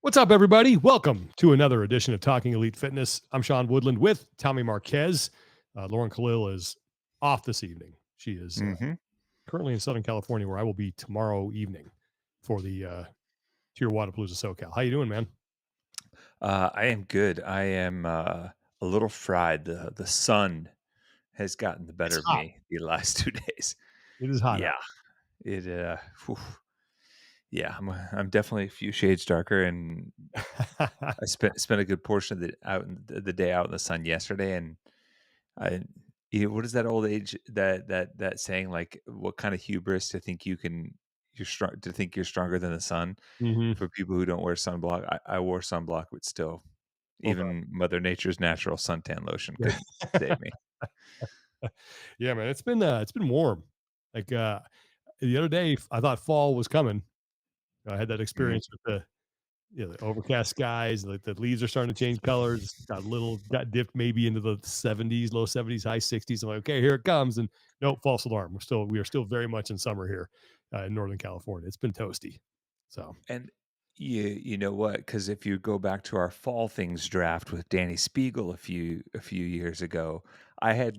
What's up, everybody? Welcome to another edition of Talking Elite Fitness. I'm Sean Woodland with Tommy Marquez. Lauren Khalil is off this evening. She is Mhm. currently in Southern California, where I will be tomorrow evening for the TYR Wodapalooza SoCal. How you doing, man? I am good. I am a little fried. The sun has gotten the better It's of hot. me the last 2 days. It is hot Yeah, out. it. Whew. Yeah, I'm definitely a few shades darker, and I spent a good portion of the day out in the sun yesterday, and I. What is that old age that saying, like, what kind of hubris to think you're strong, to think you're stronger than the sun, hmm for people who don't wear sunblock. I wore sunblock, but still, Okay. even Mother Nature's natural suntan lotion couldn't save me. Yeah, man. It's been warm. Like the other day, I thought fall was coming. I had that Mhm. experience with the overcast skies, like the leaves are starting to change colors. Got dipped maybe into the 70s, low 70s, high 60s. I'm like, okay, here it comes. And nope, false alarm. We are still very much in summer here in Northern California. It's been toasty. So And you know what? Because if you go back to our fall things draft with Danny Spiegel a few years ago, I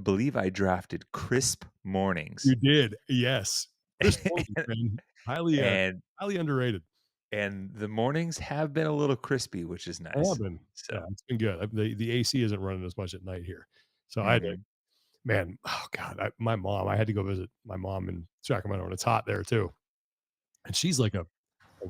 believe I drafted crisp mornings. you did, yes. Chris Morgan, man, highly and highly underrated. and the mornings have been a little crispy, which is I have nice. been, yeah, So, it's been good. The AC isn't running as much at night here, so I had to, mhm. man. Oh God, my mom. I had to go visit my mom in Sacramento, and it's hot there too. And she's like a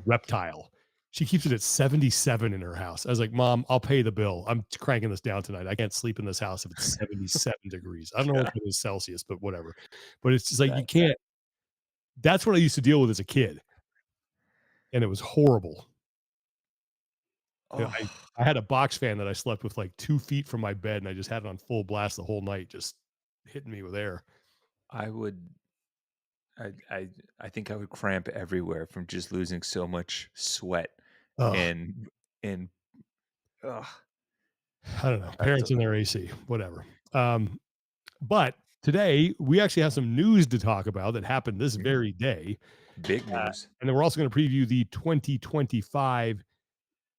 reptile. She keeps it at 77 in her house. I was like, "Mom, I'll pay the bill. I'm cranking this down tonight. I can't sleep in this house if it's 77 degrees." I don't know what God, that is Celsius, but whatever. But it's just like you that can't. That's what I used to deal with as a kid, and it was horrible. oh, I had a box fan that I slept with like 2 feet from my bed, and I just had it on full blast the whole night, just hitting me with air. I would I I I think I would cramp everywhere from just losing so much sweat Ugh, and ugh, I don't know. that's Parents in their AC, whatever. But today we actually have some news to talk about that happened this mm, very day. big news. And then we're also going to preview the 2025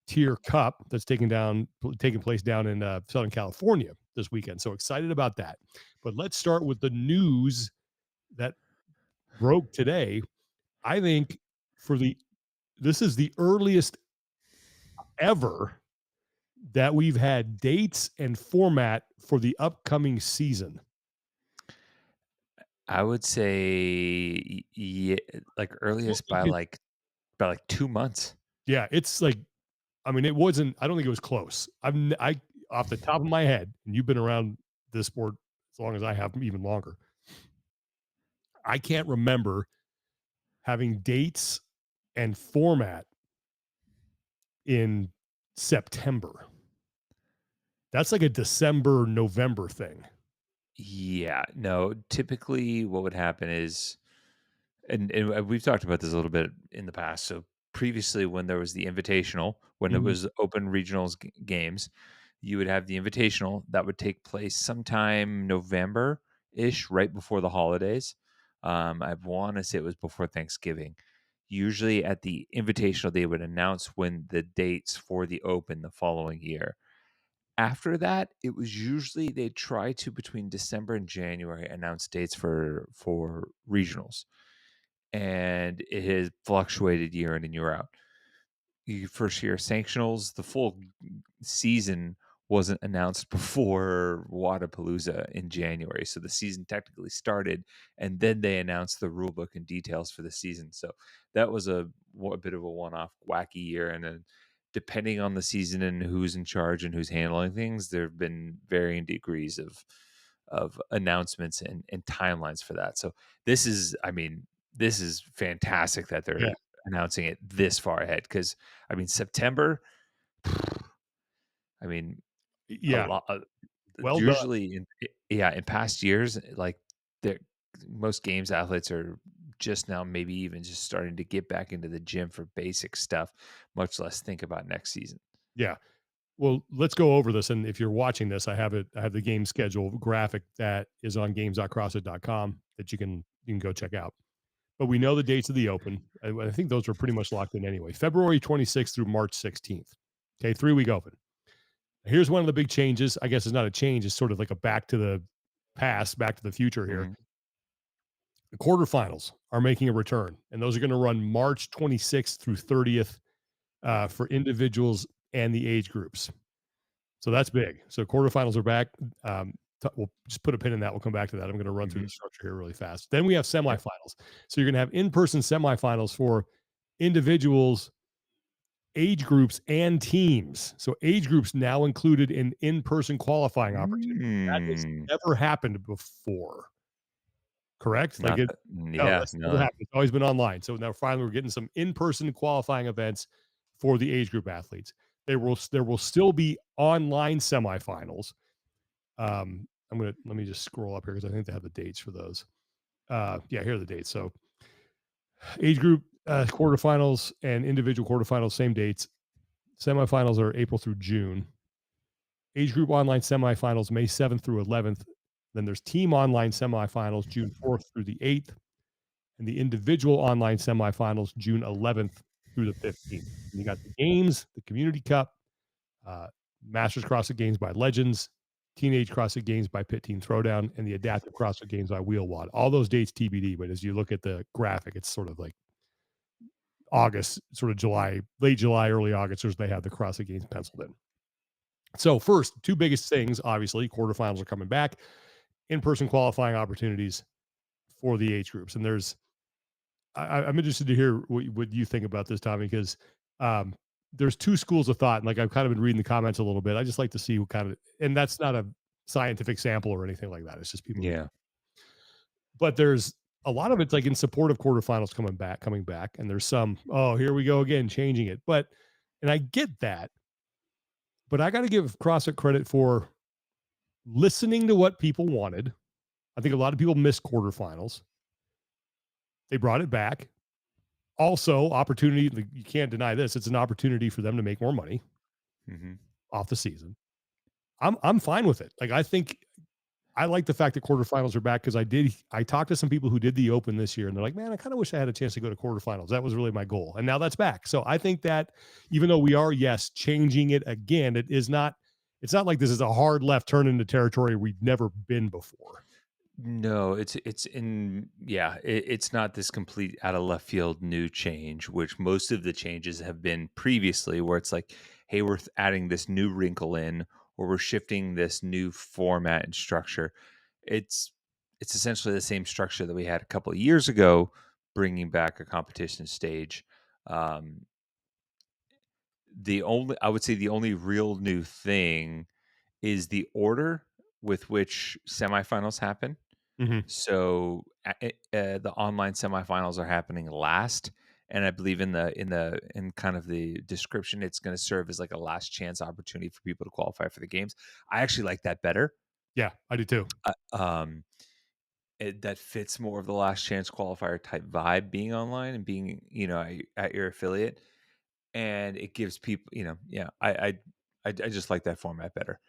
TYR Cup that's taking place down in Southern California this weekend. So excited about that. But let's start with the news that broke today. I think for the this is the earliest ever that we've had dates and format for the upcoming season. I would say yeah, like I don't earliest think by it, like 2 months. yeah, it's like, I mean, it wasn't. I don't think it was close. I off the top of my head, and you've been around this sport as long as I have, even longer. I can't remember having dates and format in September. That's like a December, November thing. Yeah, no, typically what would happen is and we've talked about this a little bit in the past. So previously when there was the invitational, when it Mhm. was open regionals games, you would have the invitational that would take place sometime November-ish, right before the holidays. I want to say it was before Thanksgiving. Usually at the invitational, they would announce when the dates for the open the following year. After that, it was usually they try to between December and January announce dates for regionals, and it has fluctuated year in and year out. The first year sanctionals, the full season wasn't announced before Wodapalooza in January. So the season technically started, and then they announced the rule book and details for the season. So that was a bit of a one-off wacky year. And then depending on the season and who's in charge and who's handling things, there have been varying degrees of announcements and timelines for that. So I mean, this is fantastic that Yeah. they're announcing it this far ahead because I mean, September, I mean, a Yeah. lot Well done. usually yeah, in past years, like, there most games athletes are just now maybe even just starting to get back into the gym for basic stuff, much less think about next season. Yeah. Well, let's go over this. And if you're watching this, I have it. I have the game schedule graphic that is on games.crossfit.com that you can go check out. but we know the dates of the Open. I think those are pretty much locked in anyway. February 26th through March 16th. Okay, 3-week Open. Here's one of the big changes. I guess it's not a change. It's sort of like a back to the past, back to the future here. Mhm. The quarterfinals are making a return, and those are going to run March 26th through 30th for individuals and the age groups. So that's big. So quarterfinals are back. We'll just put a pin in that. We'll come back to that. I'm going to run through the Mhm. structure here really fast. Then we have Yep. semifinals. So you're going to have in-person semifinals for individuals, age groups, and teams. So age groups now included in in-person qualifying opportunities. That has Mm. never happened before. Correct? Like Not it that no, yeah, that's never no. happened. It's always been online. So now finally we're getting some in-person qualifying events for the age group athletes. There will still be online semifinals. Let me just scroll up here because I think they have the dates for those. Yeah, here are the dates. So age group quarterfinals and individual quarterfinals, same dates. Semifinals are April through June. Age group online semifinals, May 7th through 11th. Then there's team online semifinals, June 4th through the 8th. And the individual online semifinals, June 11th through the 15th. And you got the games, the Community Cup, uh, Masters CrossFit Games by Legends, Teenage CrossFit Games by Pit Team Throwdown, and the Adaptive CrossFit Games by Wheel Wad. All those dates TBD, but as you look at the graphic, it's sort of like August, sort of July, late July, early August, as they have the CrossFit Games penciled in. So first, two biggest things, obviously, quarterfinals are coming back, in-person qualifying opportunities for the age groups. And I'm interested to hear what you think about this, Tommy, because um, there's two schools of thought. And like I've kind of been reading the comments a little bit. I just like to see what kind of, and that's not a scientific sample or anything like that. It's just people. Yeah. But there's a lot of it's like in support of quarterfinals coming back, and there's some, oh, here we go again, changing it. But and I get that, but I got to give CrossFit credit for listening to what people wanted. I think a lot of people missed quarterfinals. They brought it back. Also, opportunity, like, you can't deny this. It's an opportunity for them to make more money Mhm. off the season. I'm fine with it. Like I think I like the fact that quarterfinals are back because I talked to some people who did the open this year and they're like, man, I kind of wish I had a chance to go to quarterfinals. That was really my goal. And now that's back. So I think that even though we are, yes, changing it again, it's not like this is a hard left turn into territory we've never been before. No, it's not this complete out of left field new change, which most of the changes have been previously, where it's like, hey, we're adding this new wrinkle in, or we're shifting this new format and structure. It's it's essentially the same structure that we had a couple of years ago, bringing back a competition stage. Um, I would say the only real new thing is the order with which semifinals happen. Mm-hmm. So, the online semifinals are happening last, and I believe in kind of the description, it's gonna serve as, like, a last chance opportunity for people to qualify for the games. I actually like that better. Yeah, I do too. Uh, um, that fits more of the last chance qualifier type vibe being online and being, at your affiliate, and it gives people, yeah, I just like that format better.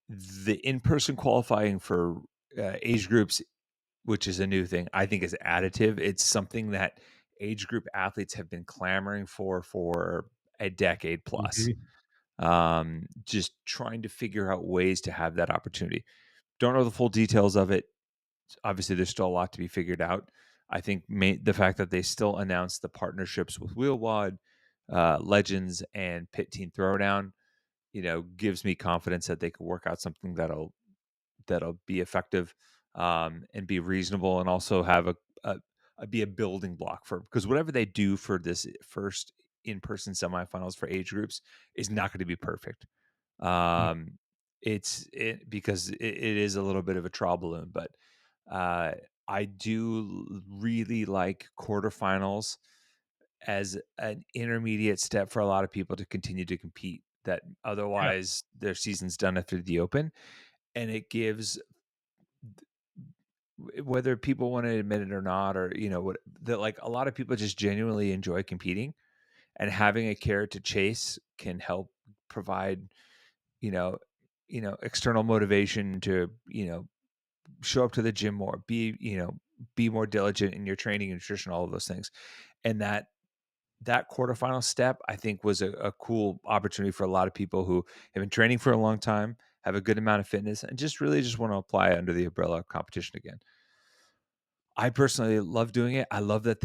The in-person qualifying for, age groups, which is a new thing, I think is additive. It's something that age group athletes have been clamoring for a decade plus. Mm-hmm. Just trying to figure out ways to have that opportunity. Don't know the full details of it. Obviously, there's still a lot to be figured out. I think the fact that they still announced the partnerships with Wheelwad, Legends, and Pit Team Throwdown, gives me confidence that they could work out something that'll be effective, and be reasonable, and also have be a building block for, because whatever they do for this first in-person semifinals for age groups is not going to be perfect. Yeah. Um, because it is a little bit of a trial balloon, but uh, I do really like quarterfinals as an intermediate step for a lot of people to continue to compete. That Yeah. otherwise their season's done after the open, and it gives, whether people want to admit it or not, or what, that, like, a lot of people just genuinely enjoy competing, and having a carrot to chase can help provide, you know external motivation to, show up to the gym more, be, be more diligent in your training and nutrition, all of those things. And that quarterfinal step, I think, was a cool opportunity for a lot of people who have been training for a long time, have a good amount of fitness, and just really just want to apply it under the umbrella of competition again. I personally love doing it. I love that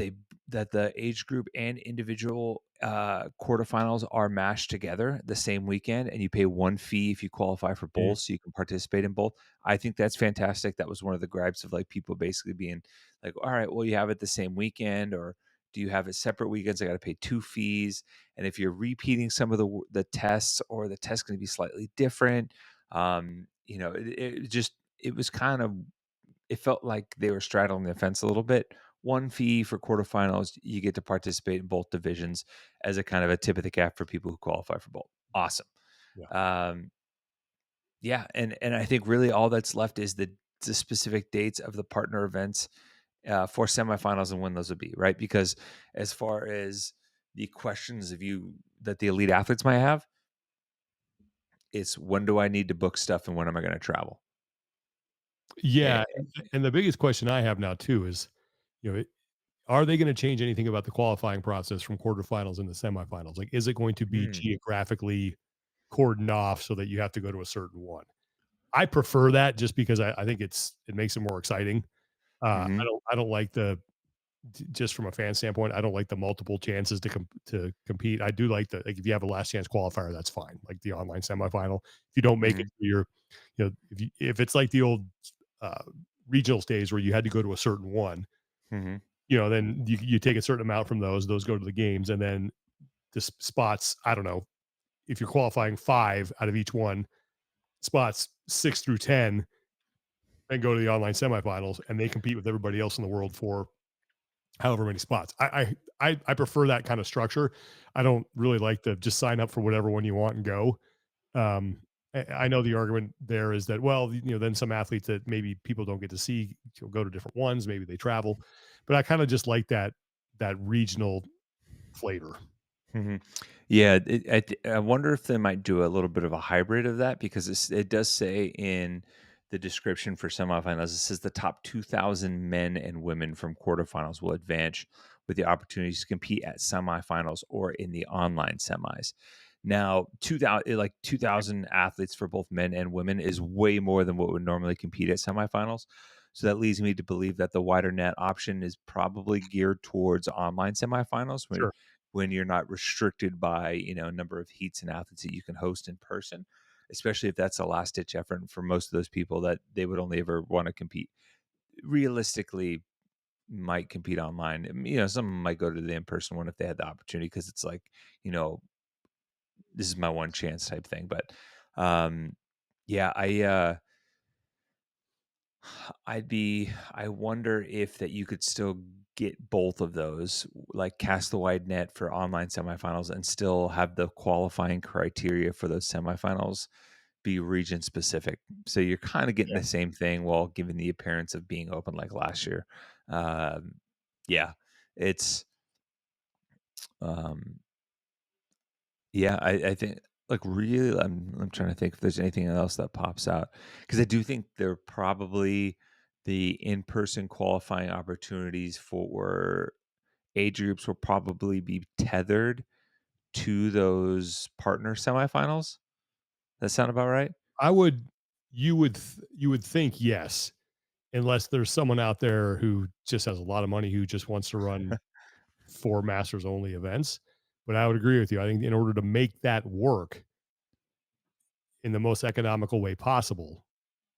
that the age group and individual quarterfinals are mashed together the same weekend, and you pay one fee if you qualify for Yeah. both, so you can participate in both. I think that's fantastic. That was one of the gripes of like people basically being like, "All right, well, you have it the same weekend, or do you have it separate weekends? I got to pay two fees, and if you're repeating some of the tests, or the test going to be slightly different." It just it was kind of it felt like they were straddling the fence a little bit. One fee for quarterfinals, you get to participate in both divisions as a kind of a tip of the cap for people who qualify for both. Awesome. Yeah. Um, yeah, and I think really all that's left is the specific dates of the partner events for semifinals and when those would be, right? Because as far as the questions of you that the elite athletes might have, it's when do I need to book stuff and when am I going to travel? Yeah, Eh, and the biggest question I have now too is, you know, are they gonna change anything about the qualifying process from quarterfinals into semifinals? Like, is it going to be hmm, geographically cordoned off so that you have to go to a certain one? I prefer that just because I think it makes it more exciting. hmm, I don't like just from a fan standpoint, I don't like the multiple chances to compete. I do like like if you have a last chance qualifier, that's fine. Like the online semifinal. If you don't make it hmm, through if it's like the old uh, regional stage where you had to go to a certain one, hmm. then you take a certain amount from those go to the games, and then spots. I don't know if you're qualifying 5 out of each one, spots 6 through 10, then go to the online semifinals, and they compete with everybody else in the world for however many spots. I prefer that kind of structure. I don't really like to just sign up for whatever one you want and go. I know the argument there is that, well, then some athletes that maybe people don't get to see go to different ones, maybe they travel, but I kind of just like that regional flavor. Mhm. Yeah, I wonder if they might do a little bit of a hybrid of that because it does say in the description for semifinals, it says the top 2,000 men and women from quarterfinals will advance with the opportunities to compete at semifinals or in the online semis. Now, 2,000 like 2,000 athletes for both men and women is way more than what would normally compete at semifinals. So that leads me to believe that the wider net option is probably geared towards online semifinals, Sure. when you're not restricted by a number of heats and athletes that you can host in person, especially if that's a last ditch effort for most of those people that they would only ever want to compete realistically might compete online. Some might go to the in-person one if they had the opportunity because it's like, you know this is my one chance type thing. But um yeah, I wonder if that you could still get both of those, like cast the wide net for online semifinals and still have the qualifying criteria for those semifinals be region specific. So you're kind of getting Yeah. the same thing while giving the appearance of being open like last year. Um, yeah, it's um, yeah, I think like really I'm trying to think if there's anything else that pops out because I do think there are probably the in-person qualifying opportunities for age groups will probably be tethered to those partner semifinals. That sound about right? I would you would think yes, unless there's someone out there who just has a lot of money who just wants to run 4 masters only events. But I would agree with you. I think in order to make that work in the most economical way possible,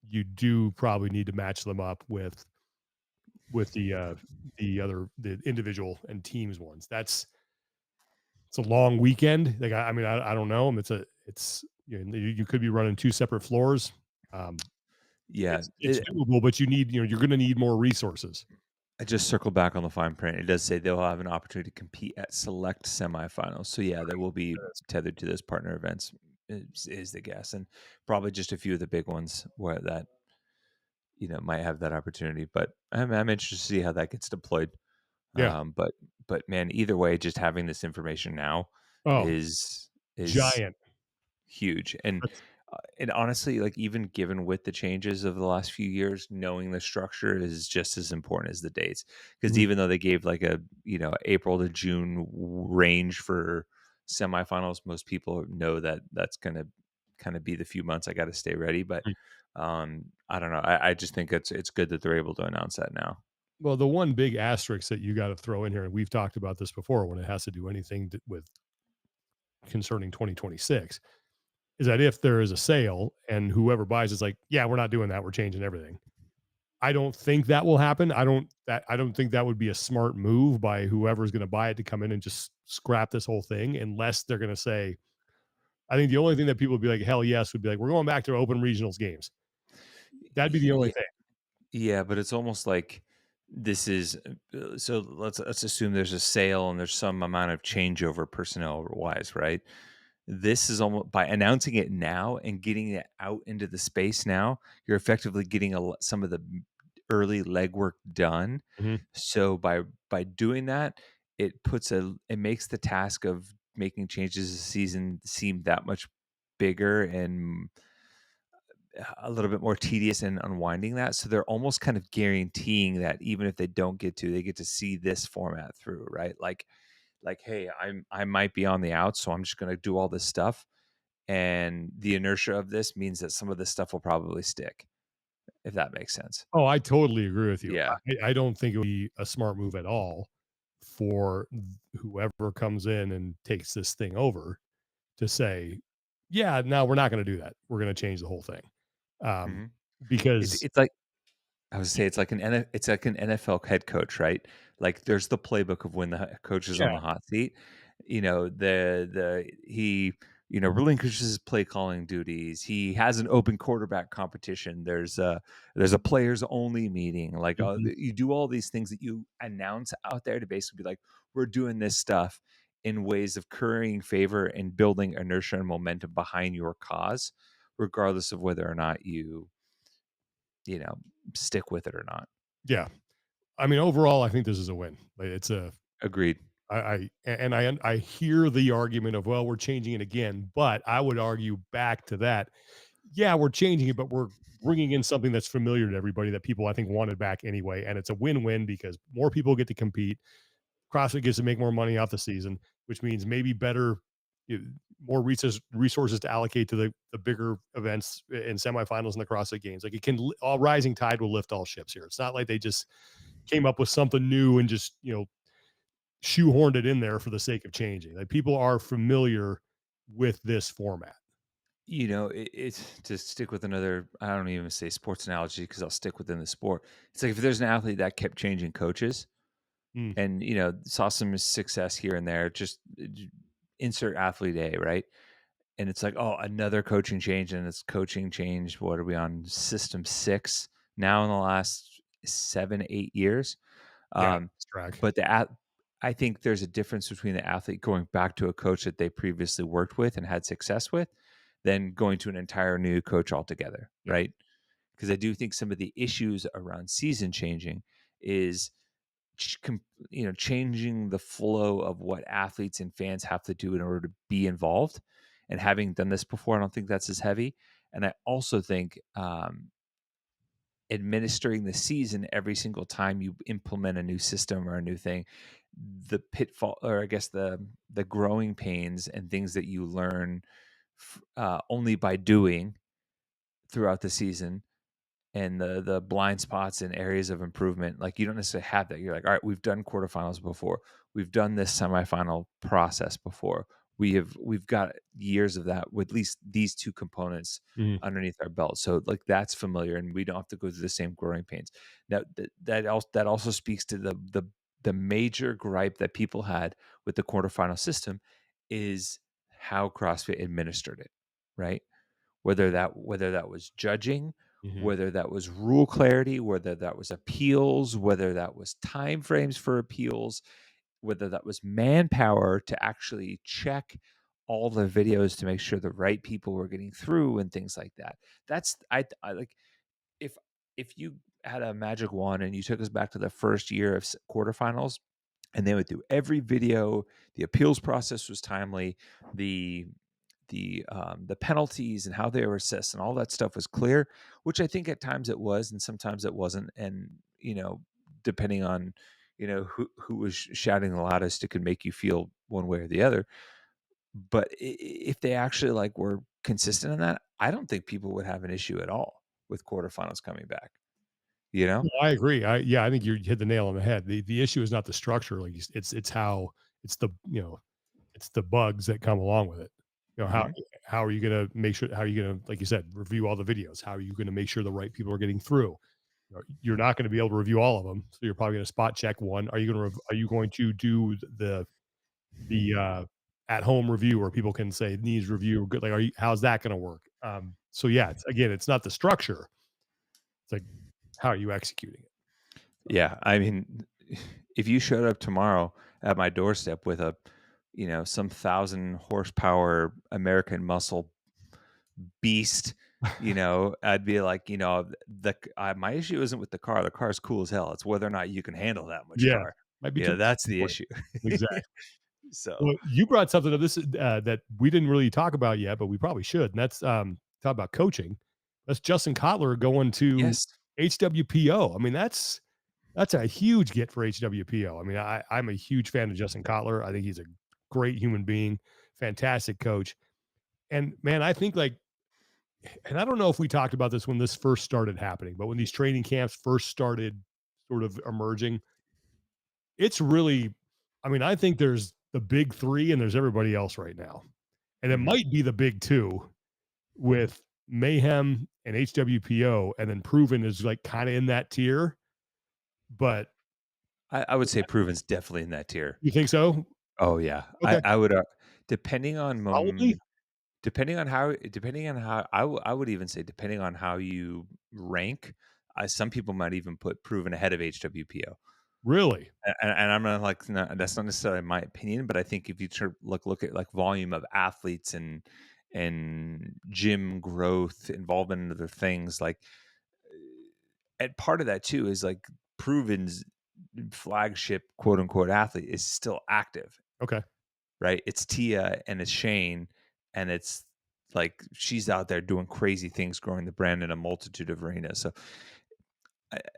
you do probably need to match them up with the individual and teams ones. It's a long weekend. Like I mean, I don't know. It's you could be running 2 separate floors. Um, Yeah, it's doable, but you're going to need more resources. I just circled back on the fine print. It does say they'll have an opportunity to compete at select semifinals. So yeah, they will be tethered to those partner events. Is the guess, and probably just a few of the big ones where that might have that opportunity. But I'm interested to see how that gets deployed. Yeah. But man, either way, just having this information now Oh, is giant. huge. And And honestly, like, even given with the changes of the last few years, knowing the structure is just as important as the dates. Because Mhm. even though they gave like a, April to June range for semifinals, most people know that that's going to kind of be the few months I got to stay ready. But I don't know. I just think it's good that they're able to announce that now. Well, the one big asterisk that you got to throw in here, and we've talked about this before when it has to do anything with concerning 2026, is that if there is a sale and whoever buys is like, yeah, we're not doing that, we're changing everything. I don't think that will happen. I don't think that would be a smart move by whoever's going to buy it to come in and just scrap this whole thing unless they're going to say, I think the only thing that people would be like, hell yes, would be like, we're going back to open regionals games. That'd be the only Yeah, thing. yeah, but it's almost like this is so let's assume there's a sale and there's some amount of changeover personnel wise, right? This is almost by announcing it now and getting it out into the space now, you're effectively getting some of the early legwork done. Mhm. So by doing that, it makes the task of making changes this season seem that much bigger and a little bit more tedious in unwinding that. So they're almost kind of guaranteeing that even if they don't get to, they get to see this format through, right? Like, hey, I might be on the outs, so I'm just going to do all this stuff, and the inertia of this means that some of this stuff will probably stick, if that makes sense. Oh, I totally agree with you. Yeah. I don't think it would be a smart move at all for whoever comes in and takes this thing over to say, yeah, no, we're not going to do that. We're going to change the whole thing. Um, hmm It's because it's like I would say it's like an NFL head coach, right? Like there's the playbook of when the coach is yeah, on the hot seat. He relinquishes his play calling duties. He has an open quarterback competition. There's a players only meeting. Like mhm, you do all these things that you announce out there to basically be like, we're doing this stuff in ways of currying favor and building inertia and momentum behind your cause, regardless of whether or not you know stick with it or not. yeah. I mean, overall, I think this is a win. Like, it's a Agreed. I hear the argument of, well, we're changing it again, but I would argue back to that. Yeah, we're changing it, but we're bringing in something that's familiar to everybody that people I think wanted back anyway, and it's a win-win because more people get to compete. CrossFit gets to make more money off the season, which means maybe better, more resources to allocate to the bigger events and semifinals in the CrossFit Games. Like it can, all rising tide will lift all ships here. It's not like they just came up with something new and just shoehorned it in there for the sake of changing. Like people are familiar with this format. It's to stick with another, I don't even say sports analogy because I'll stick within the sport. It's like if there's an athlete that kept changing coaches Mm, and, saw some success here and there, just insert athlete A, right? And it's like, oh, another coaching change, and it's coaching change. What are we on system 6 now in the last 7, 8 years? yeah, Um, it's track. but I think there's a difference between the athlete going back to a coach that they previously worked with and had success with, than going to an entire new coach altogether, Yeah. right? Because I do think some of the issues around season changing is changing the flow of what athletes and fans have to do in order to be involved. And having done this before, I don't think that's as heavy. And I also think administering the season every single time you implement a new system or a new thing, the pitfall, or I guess the growing pains and things that you learn only by doing throughout the season, and the blind spots and areas of improvement, like you don't necessarily have that. You're like, all right, we've done quarterfinals before, we've done this semifinal process before, we've got years of that with at least these two components Mhm. underneath our belt, so like that's familiar and we don't have to go through the same growing pains. Now that also speaks to the major gripe that people had with the quarterfinal system is how CrossFit administered it, right? Whether that was judging, Mhm. whether that was rule clarity, whether that was appeals, whether that was timeframes for appeals, whether that was manpower to actually check all the videos to make sure the right people were getting through and things like that. That's I like if you had a magic wand and you took us back to the first year of quarterfinals, and they went through every video, the appeals process was timely, the the penalties and how they were assessed and all that stuff was clear, which I think at times it was and sometimes it wasn't. And depending on who was shouting the loudest, it could make you feel one way or the other. But if they actually like were consistent in that, I don't think people would have an issue at all with quarterfinals coming back. You know? No, I agree. I think you hit the nail on the head. The issue is not the structure, like it's how it's the it's the bugs that come along with it. Hmm. How are you gonna make sure? How are you gonna, like you said, review all the videos? How are you gonna make sure the right people are getting through? You're not going to be able to review all of them, so you're probably going to spot check one. Are you going to do the at home review where people can say needs review? Good, like, how's that going to work? So yeah, it's not the structure. It's like, how are you executing it? Yeah, I mean, if you showed up tomorrow at my doorstep with some 1,000 horsepower American muscle beast, I'd be like, my issue isn't with the car. The car's cool as hell. It's whether or not you can handle that much Yeah, car. might be too much That's the for you. issue. Exactly. So, Well, you brought something up this that we didn't really talk about yet, but we probably should. And that's talk about coaching. That's Justin Cotler going to yes. HWPO. I mean, that's a huge get for HWPO. I mean, I'm a huge fan of Justin Cotler. I think he's a great human being, fantastic coach. And man, I think like, and I don't know if we talked about this when this first started happening, but when these training camps first started sort of emerging, it's really, I mean, I think there's the big three and there's everybody else right now. And it Mhm. might be the big two with Mayhem and HWPO, and then Proven is like kind of in that tier. But I would say Proven's definitely in that tier. you think so? Oh yeah, I, Okay. I would. Depending on Solidly? depending on how I would even say depending on how you rank, some people might even put Proven ahead of HWPO. Really? And I'm not like no, that's not necessarily my opinion, but I think if you look at like volume of athletes and gym growth, involvement in other things, like and part of that too is like Proven's flagship quote unquote athlete is still active, Okay. right? It's Tia and it's Shane, and it's like she's out there doing crazy things, growing the brand in a multitude of arenas. So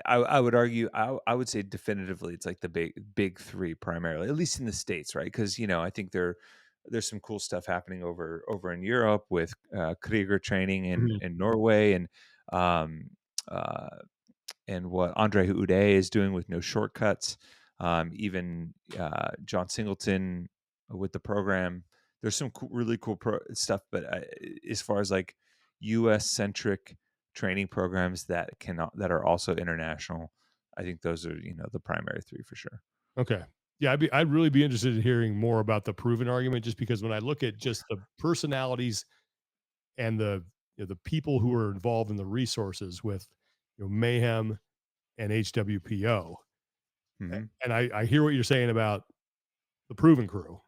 I would argue I would say definitively it's like the big three primarily, at least in the States, right? Because I think there's some cool stuff happening over in Europe with Krieger training Mhm. in Norway um, uh, and what Andre Uday is doing with no shortcuts. Even John Singleton with the program. There's some really cool stuff, but as far as like U.S. centric training programs that are also international, I think those are the primary three for sure. Okay. Yeah, I'd really be interested in hearing more about the proven argument, just because when I look at just the personalities and the people who are involved in the resources with Mayhem and HWPO, Hmm. and I hear what you're saying about the proven crew.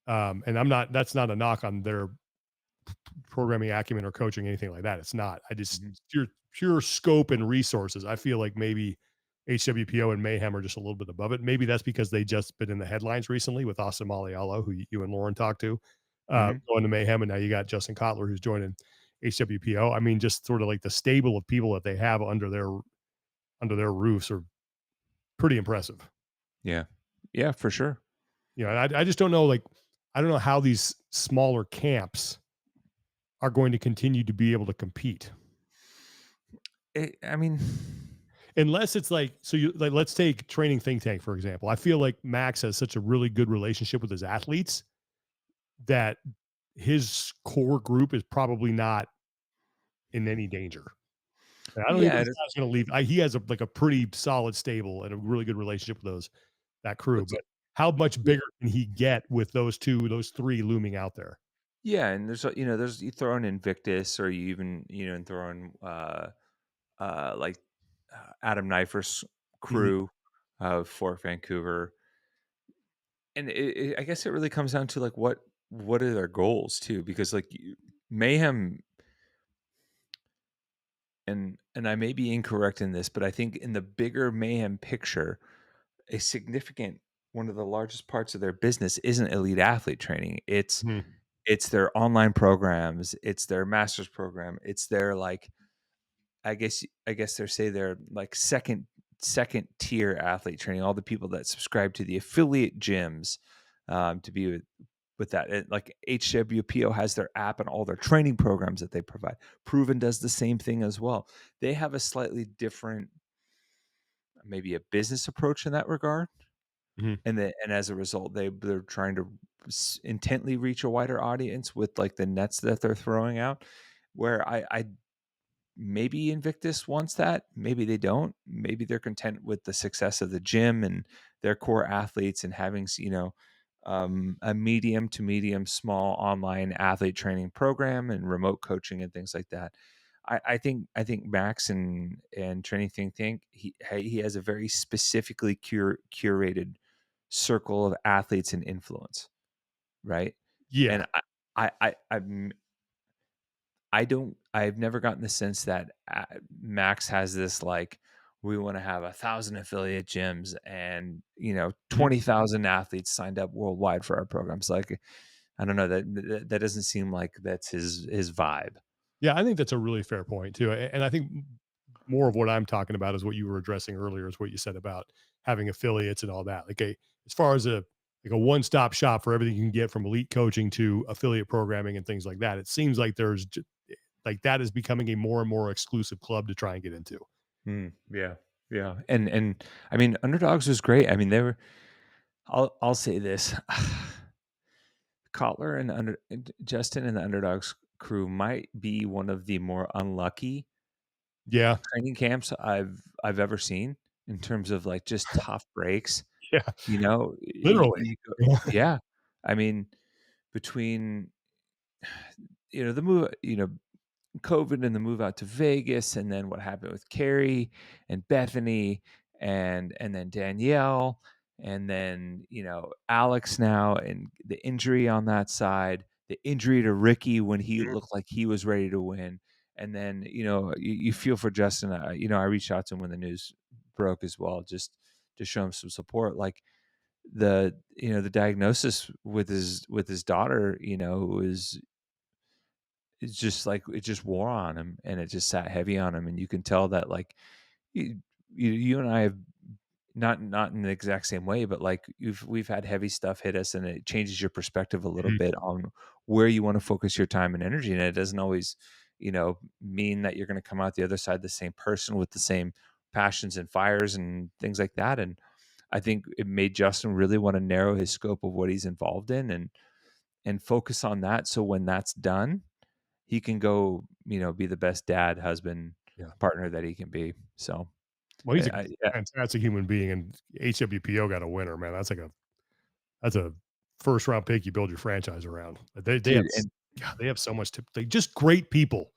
And I'm not that's not a knock on their programming acumen or coaching, anything like that. It's not. I just Hmm. pure scope and resources. I feel like maybe HWPO and Mayhem are just a little bit above it. Maybe that's because they just been in the headlines recently with Austin Malialo, who you and Lauren talked to, Hmm. going to Mayhem, and now you got Justin Kotler who's joining HWPO. I mean, just sort of like the stable of people that they have under their roofs are pretty impressive. Yeah, yeah, for sure. I just don't know. Like, I don't know how these smaller camps are going to continue to be able to compete. I mean, Unless it's like, so you like, let's take training think tank, for example. I feel like Max has such a really good relationship with his athletes that his core group is probably not in any danger. And I don't think yeah, this guy's going to leave. He has a pretty solid stable and a really good relationship with that crew. what's But how much yeah, bigger can he get with those three looming out there? yeah, and there's you throw in Invictus or you even and throw in like Adam Knifer's Mhm. crew of Fort Vancouver, and I guess it really comes down to like what are their goals too, because like Mayhem, and I may be incorrect in this, but I think in the bigger Mayhem picture, a significant one of the largest parts of their business isn't elite athlete training. It's Mhm. it's their online programs, it's their master's program, it's their like I guess they say they're like second tier athlete training. All the people that subscribe to the affiliate gyms to be with that. Like HWPO has their app and all their training programs that they provide. Proven does the same thing as well. They have a slightly different, maybe a business approach in that regard, Mhm. and as a result, they're trying to intently reach a wider audience with like the nets that they're throwing out. Where I maybe Invictus wants that. Maybe they don't. Maybe they're content with the success of the gym and their core athletes and having, a medium to medium small online athlete training program and remote coaching and things like that. I think Max and Training Think he has a very specifically curated circle of athletes and influence, right? Yeah. And I've never gotten the sense that Max has this like, we want to have 1,000 affiliate gyms and Mhm. 20,000 athletes signed up worldwide for our programs. Like, I don't know, that doesn't seem like that's his vibe. Yeah, I think that's a really fair point too, and I think more of what I'm talking about is what you were addressing earlier, is what you said about having affiliates and all that. Like as far as a one-stop shop for everything you can get from elite coaching to affiliate programming and things like that. It seems like like that is becoming a more and more exclusive club to try and get into. Yeah, yeah, and I mean, Underdogs was great. I mean, they were. I'll say this: Cotler and Justin and the Underdogs crew might be one of the more unlucky Yeah, training camps I've ever seen in terms of like just tough breaks. yeah, literally. You go, Yeah. yeah. I mean, between the move, COVID and the move out to Vegas, and then what happened with Carrie and Bethany, and then Danielle, and then Alex now, and the injury on that side, the injury to Ricky when he looked like he was ready to win, and then you feel for Justin. I reached out to him when the news broke as well, just to show him some support. Like the diagnosis with his daughter, was it's just like it just wore on him and it just sat heavy on him, and you can tell that like you, you and I have not in the exact same way, but like we've had heavy stuff hit us, and it changes your perspective a little Mhm. bit on where you want to focus your time and energy, and it doesn't always mean that you're going to come out the other side the same person with the same passions and fires and things like that. And I think it made Justin really want to narrow his scope of what he's involved in, and focus on that, so when that's done, he can go, be the best dad, husband, Yeah. partner that he can be. So, Well, he's a yeah, fantastic human being, and HWPO got a winner, man. That's a first round pick you build your franchise around. They have dude, and God, they have so much to they just great people.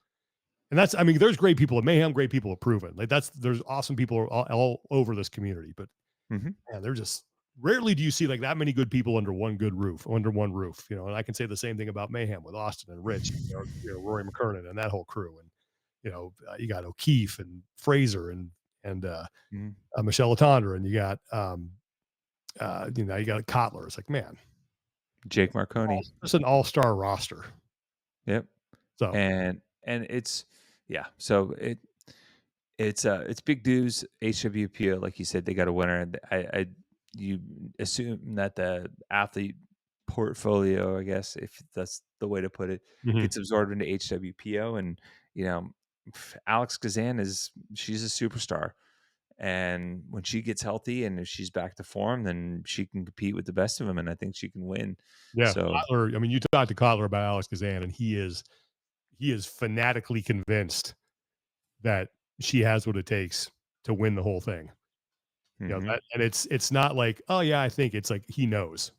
And that's, I mean, there's great people at Mayhem, great people at Proven. Like there's awesome people all over this community, but mhm, man, they're just rarely do you see like that many good people under one roof, and I can say the same thing about Mayhem with Austin and Rich, Rory McKernan and that whole crew. And, you got O'Keefe and Fraser mhm, and Michelle Latondra, and you got Cotler. It's like, man, Jake Marconi. just an all-star roster. Yep. So, And it's yeah, so it's big dues. HWPO, like you said, they got a winner, and you assume that the athlete portfolio, I guess, if that's the way to put it, mhm. gets absorbed into HWPO, and you know, Alex Kazan she's a superstar, and when she gets healthy and if she's back to form, then she can compete with the best of them, and I think she can win. Yeah, So, Cotler, I mean, you talked to Cotler about Alex Kazan, and he is fanatically convinced that she has what it takes to win the whole thing. mhm, That, and it's not like, "Oh, yeah, I think," it's like he knows.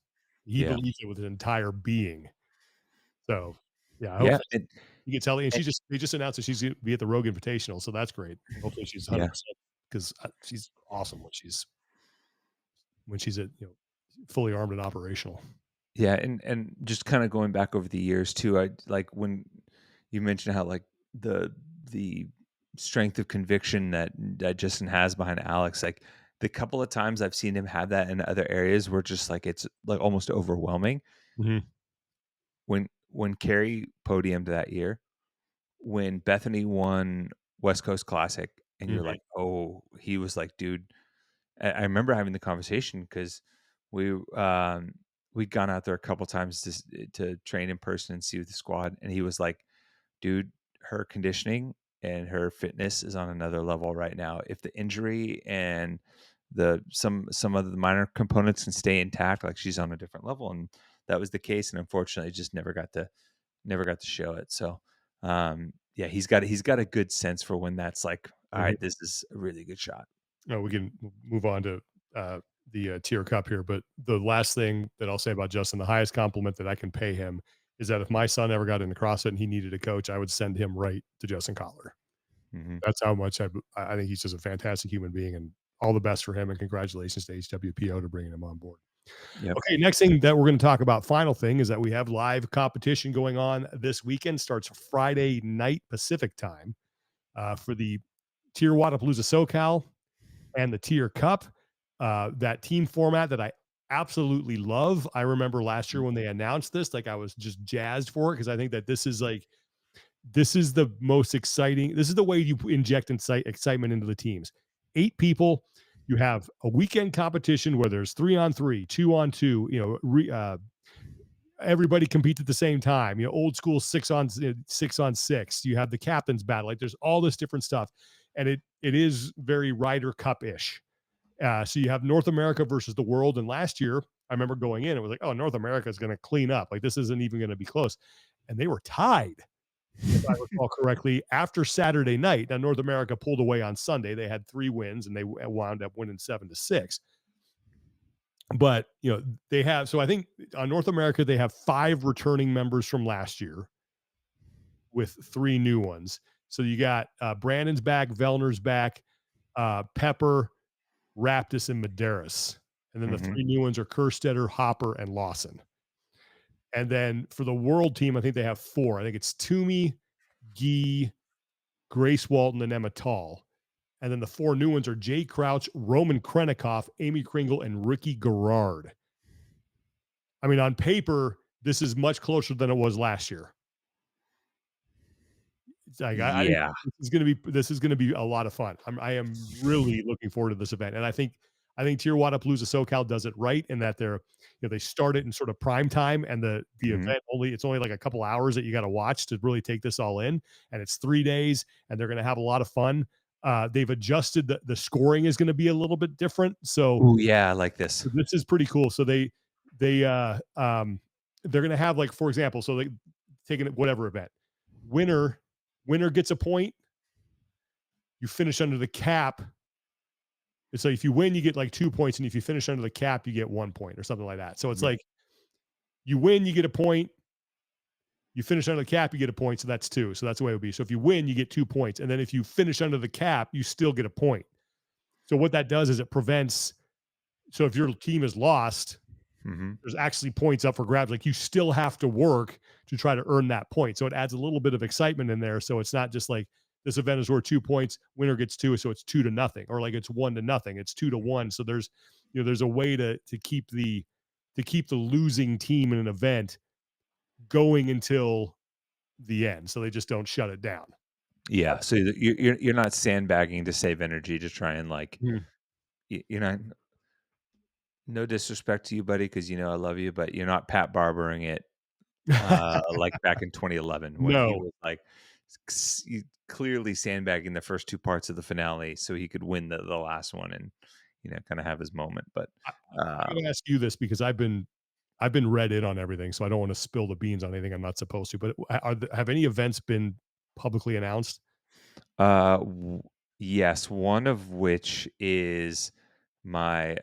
He yeah, believes it with his entire being. So, yeah, yeah, hopefully he gets healthy, and and they just announced that she's gonna be at the Rogue Invitational, so that's great. Hopefully she's yeah. 100% 'cause, she's awesome when she's at, fully armed and operational. Yeah, and just kinda going back over the years too, I like when you mentioned how, like, the strength of conviction that Justin has behind Alex, like, the couple of times I've seen him have that in other areas where just, like, it's, like, almost overwhelming. Mhm. When when Carrie podiumed that year, when Bethany won West Coast Classic, and you're Mhm. like, "Oh," he was like, "Dude," I remember having the conversation because we, we'd gone out there a couple times to train in person and see with the squad, and he was like, "Dude, her conditioning and her fitness is on another level right now. If the injury and some of the minor components can stay intact, like, she's on a different level," and that was the case, and unfortunately, just never got to show it. So, yeah, he's got a good sense for when that's like, all Mhm. right, this is a really good shot. We can move on to the TYR Cup here, but the last thing that I'll say about Justin, the highest compliment that I can pay him is that if my son ever got into CrossFit and he needed a coach, I would send him right to Justin Cotler. Hmm. That's how much I think he's just a fantastic human being, and all the best for him. And congratulations to HWPO to bringing him on board. Yep. Okay, next thing that we're going to talk about, final thing, is that we have live competition going on this weekend. Starts Friday night Pacific time for the TYR Wodapalooza SoCal and the TYR Cup. That team format that I absolutely love. I remember last year when they announced this, like I was just jazzed for it because I think that this is the most exciting. This is the way you inject excitement into the teams. 8 people. You have a weekend competition where there's 3-on-3, 2-on-2. Everybody competes at the same time. Old school 6-on-6. You have the captain's battle. Like there's all this different stuff, and it is very Ryder Cup ish. So you have North America versus the world. And last year, I remember going in, it was like, oh, North America is going to clean up. Like this isn't even going to be close, and they were tied if I recall correctly, after Saturday night. Now, North America pulled away on Sunday. They had 3 wins and they wound up winning 7-6. But, they have, so I think on North America, they have 5 returning members from last year with 3 new ones. So you got Brandon's back, Vellner's back, Pepper, Raptis, and Medeiros. And then the Hmm. 3 new ones are Kerstetter, Hopper, and Lawson. And then for the world team, I think they have 4. I think it's Toomey, Gee, Grace Walton, and Emma Tall. And then the 4 new ones are Jay Crouch, Roman Krennikov, Amy Kringle, and Ricky Garrard. I mean, on paper, this is much closer than it was last year. It's like I think Yeah. this is gonna be a lot of fun. I am really looking forward to this event, and I think TYR Wodapalooza SoCal does it right in that they start it in sort of prime time, and the Hmm. event it's only like a couple hours that you got to watch to really take this all in, and it's 3 days, and they're gonna have a lot of fun. They've adjusted the scoring is gonna be a little bit different, so Oh yeah, I like this. this is pretty cool. So they they're gonna have, like, for example, so they taking it whatever event. Winner winner gets a point. You finish under the cap. So if you win, you get like 2 points, and if you finish under the cap, you get 1 point or something like that. So it's Mhm. like you win, you get a point. You finish under the cap, you get a point. So that's 2. So that's the way it would be. So if you win, you get 2 points, and then if you finish under the cap, you still get a point. So what that does is it prevents. So if your team is lost, Mhm. there's actually points up for grabs. Like you still have to work to try to earn that point. So it adds a little bit of excitement in there. So it's not just like this event is worth 2 points, winner gets 2, so it's 2-0, or like it's 1-0, it's 2-1. So there's a way to keep the losing team in an event going until the end. So they just don't shut it down. Yeah, so you're not sandbagging to save energy to try and, like, Mhm. you're not, no disrespect to you, buddy, because I love you, but you're not Pat Barbering it, like back in 2011 when he No, was, like, clearly sandbagging the first 2 parts of the finale so he could win the last one and, kinda have his moment, but, I'm going to um ask you this because I've been read in on everything, so I don't want to spill the beans on anything I'm not supposed to. But have any events been publicly announced? w yes, one of which is my,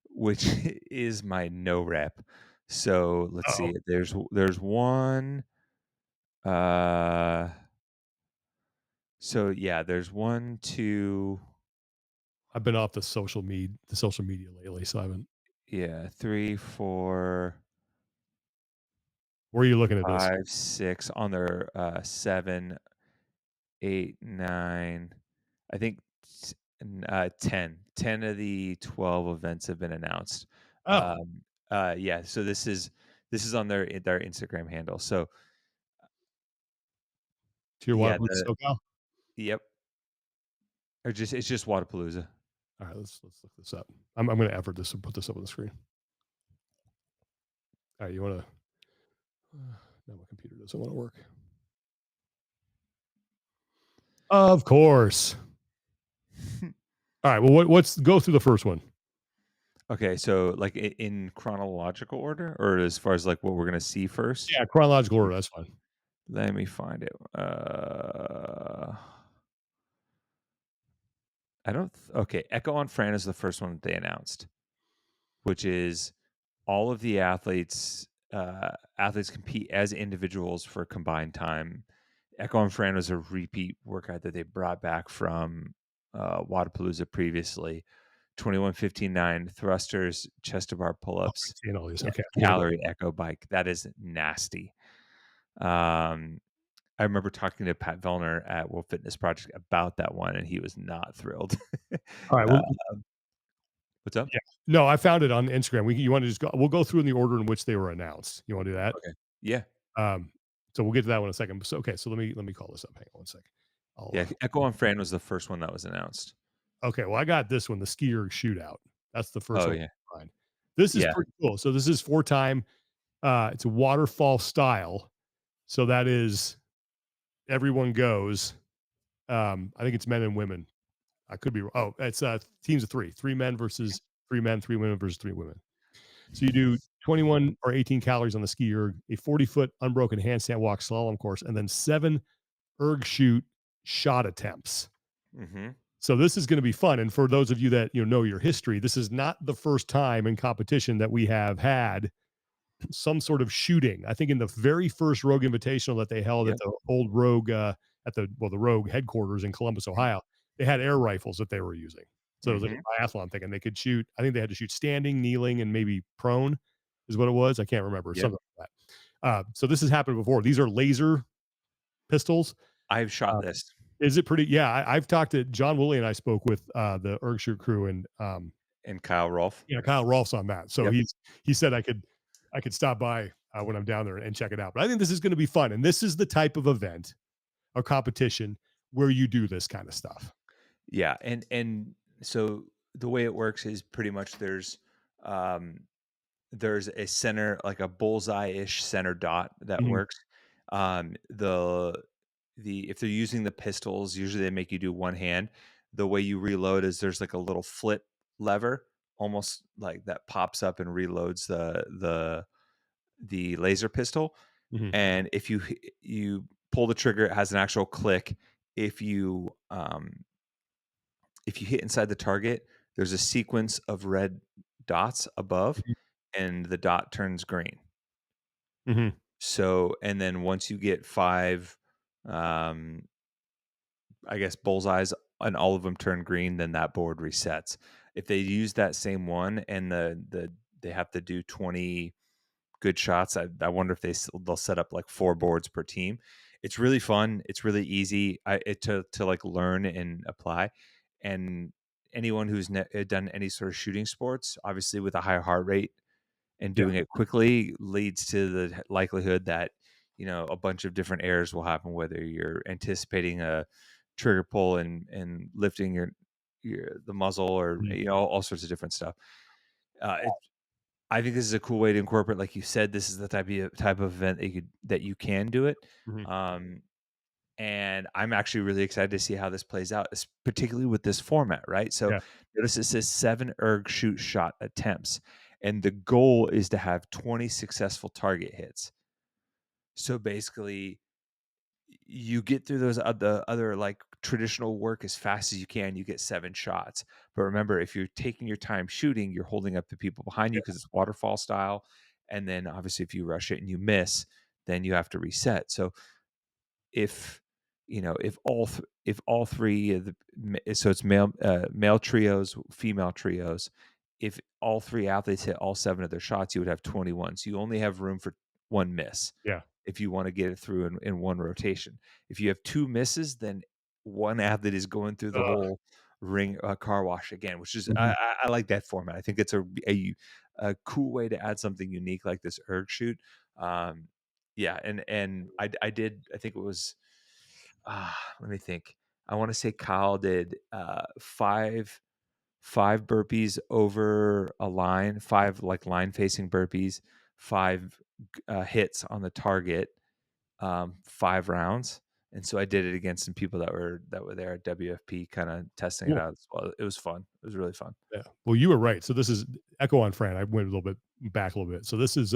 which is my no rep. So, let's Oh, see, there's one, uh so, yeah, there's 1, 2, I've been off the social media lately, so I haven't. yeah, 3, 4, Where are you looking at this? 5, 6 on their, 7, 8, 9, I think 10 of the 12 events have been announced. Oh, Yeah, so this is This is on their Instagram handle. So TYR yeah, Wodapalooza SoCal. yep, or it's just Wodapalooza. All right, let's look this up. I'm going to effort this and put this up on the screen. All right, you want to? No, my computer doesn't want to work. Of course. All right. Well, what's go through the first one? Okay, so like in chronological order, or as far as like what we're gonna see first? Yeah, chronological order. That's fine. Let me find it. I don't. Okay, Echo on Fran is the first one that they announced, which is all of the athletes compete as individuals for combined time. Echo on Fran was a repeat workout that they brought back from Wadapalooza previously. 21:15:9 thrusters, chest to bar Oh, pull-ups, seeing all these. 10 Okay, I'm gonna go. calorie echo bike. That is nasty. Um, I remember talking to Pat Vellner at World Fitness Project about that one, and he was not thrilled. All right. Uh, Well, what's up? yeah. No, I found it on Instagram. You want to just go? We'll go through in the order in which they were announced. You want to do that? Okay. Yeah. Um, so we'll get to that one in a second. So okay, so let me call this up. Hang on one second. I'll Yeah. Echo on Fran was the first one that was announced. okay. Well, I got this one, the skier shootout. That's the first Oh, one. yeah. Fine. This is Yeah. pretty cool. So this is 4 time. It's a waterfall style. So that is everyone goes. I think it's men and women. I could be. Oh, it's teams of three. 3 men versus 3 men. 3 women versus 3 women. So you do 21 or 18 calories on the ski erg, a 40-foot unbroken handstand walk slalom course, and then 7 erg shoot shot attempts. Mhm. So this is going to be fun. And for those of you that know your history, this is not the first time in competition that we have had some sort of shooting. I think in the very first Rogue Invitational that they held at Yep. the old Rogue, at the Rogue headquarters in Columbus, Ohio, they had air rifles that they were using. So it was like Mhm. a biathlon thing, and they could shoot. I think they had to shoot standing, kneeling, and maybe prone, is what it was. I can't remember Yep. something like that. So this has happened before. These are laser pistols. I've shot Uh, this. is it pretty? Yeah, I've talked to John Woolley and I spoke with the Ergshoot crew, and And Kyle Rolfe. Kyle Rolf's on that. So Yep. he said I could stop by when I'm down there and check it out. But I think this is going to be fun, and this is the type of event or competition where you do this kind of stuff. Yeah, and so the way it works is pretty much um there's a center, like a bullseye-ish center dot that Mhm, works. The if they're using the pistols, usually they make you do one hand. The way you reload is there's like a little flip lever, almost like that pops up and reloads the laser pistol. mhm, And if you pull the trigger, it has an actual click. If you um, if you hit inside the target, there's a sequence of red dots above, mhm, and the dot turns green. mhm. So, and then once you get 5, um, I guess, bullseyes and all of them turn green, then that board resets. If they use that same one and they have to do 20 good shots, I wonder if they'll set up like 4 boards per team. It's really fun. It's really easy to like learn and apply. And anyone who's done any sort of shooting sports, obviously with a high heart rate and Yeah, doing it quickly leads to the likelihood that a bunch of different errors will happen, whether you're anticipating a trigger pull and lifting your the muzzle, or mhm, all sorts of different stuff. I think this is a cool way to incorporate, like you said, this is the type of event that you can do it. mhm. Um, and I'm actually really excited to see how this plays out, particularly with this format, right? So Yeah, notice it says 7 erg shoot shot attempts, and the goal is to have 20 successful target hits. So basically, you get through the other like traditional work as fast as you can. You get 7 shots, but remember, if you're taking your time shooting, you're holding up the people behind you because it's waterfall style. And then obviously, if you rush it and you miss, then you have to reset. So if if all three of so it's male trios, female trios. If all 3 athletes hit all 7 of their shots, you would have 21. So you only have room for 1 miss yeah, if you want to get it through in one rotation. If you have 2 misses, then one athlete is going through the uh, whole ring car wash again, which is Mhm. I like that format. I think it's a cool way to add something unique like this erg shoot. Um, yeah, and I did I think it was let me think. I want to say Kyle did five burpees over a line, five like line facing burpees, five hits on the target, 5 rounds. And so I did it against some people that were there at WFP, kind of testing it Cool. out as well. It was fun. It was really fun. Yeah. Well, you were right. So this is echo on Fran. I went a little bit back a little bit. So this is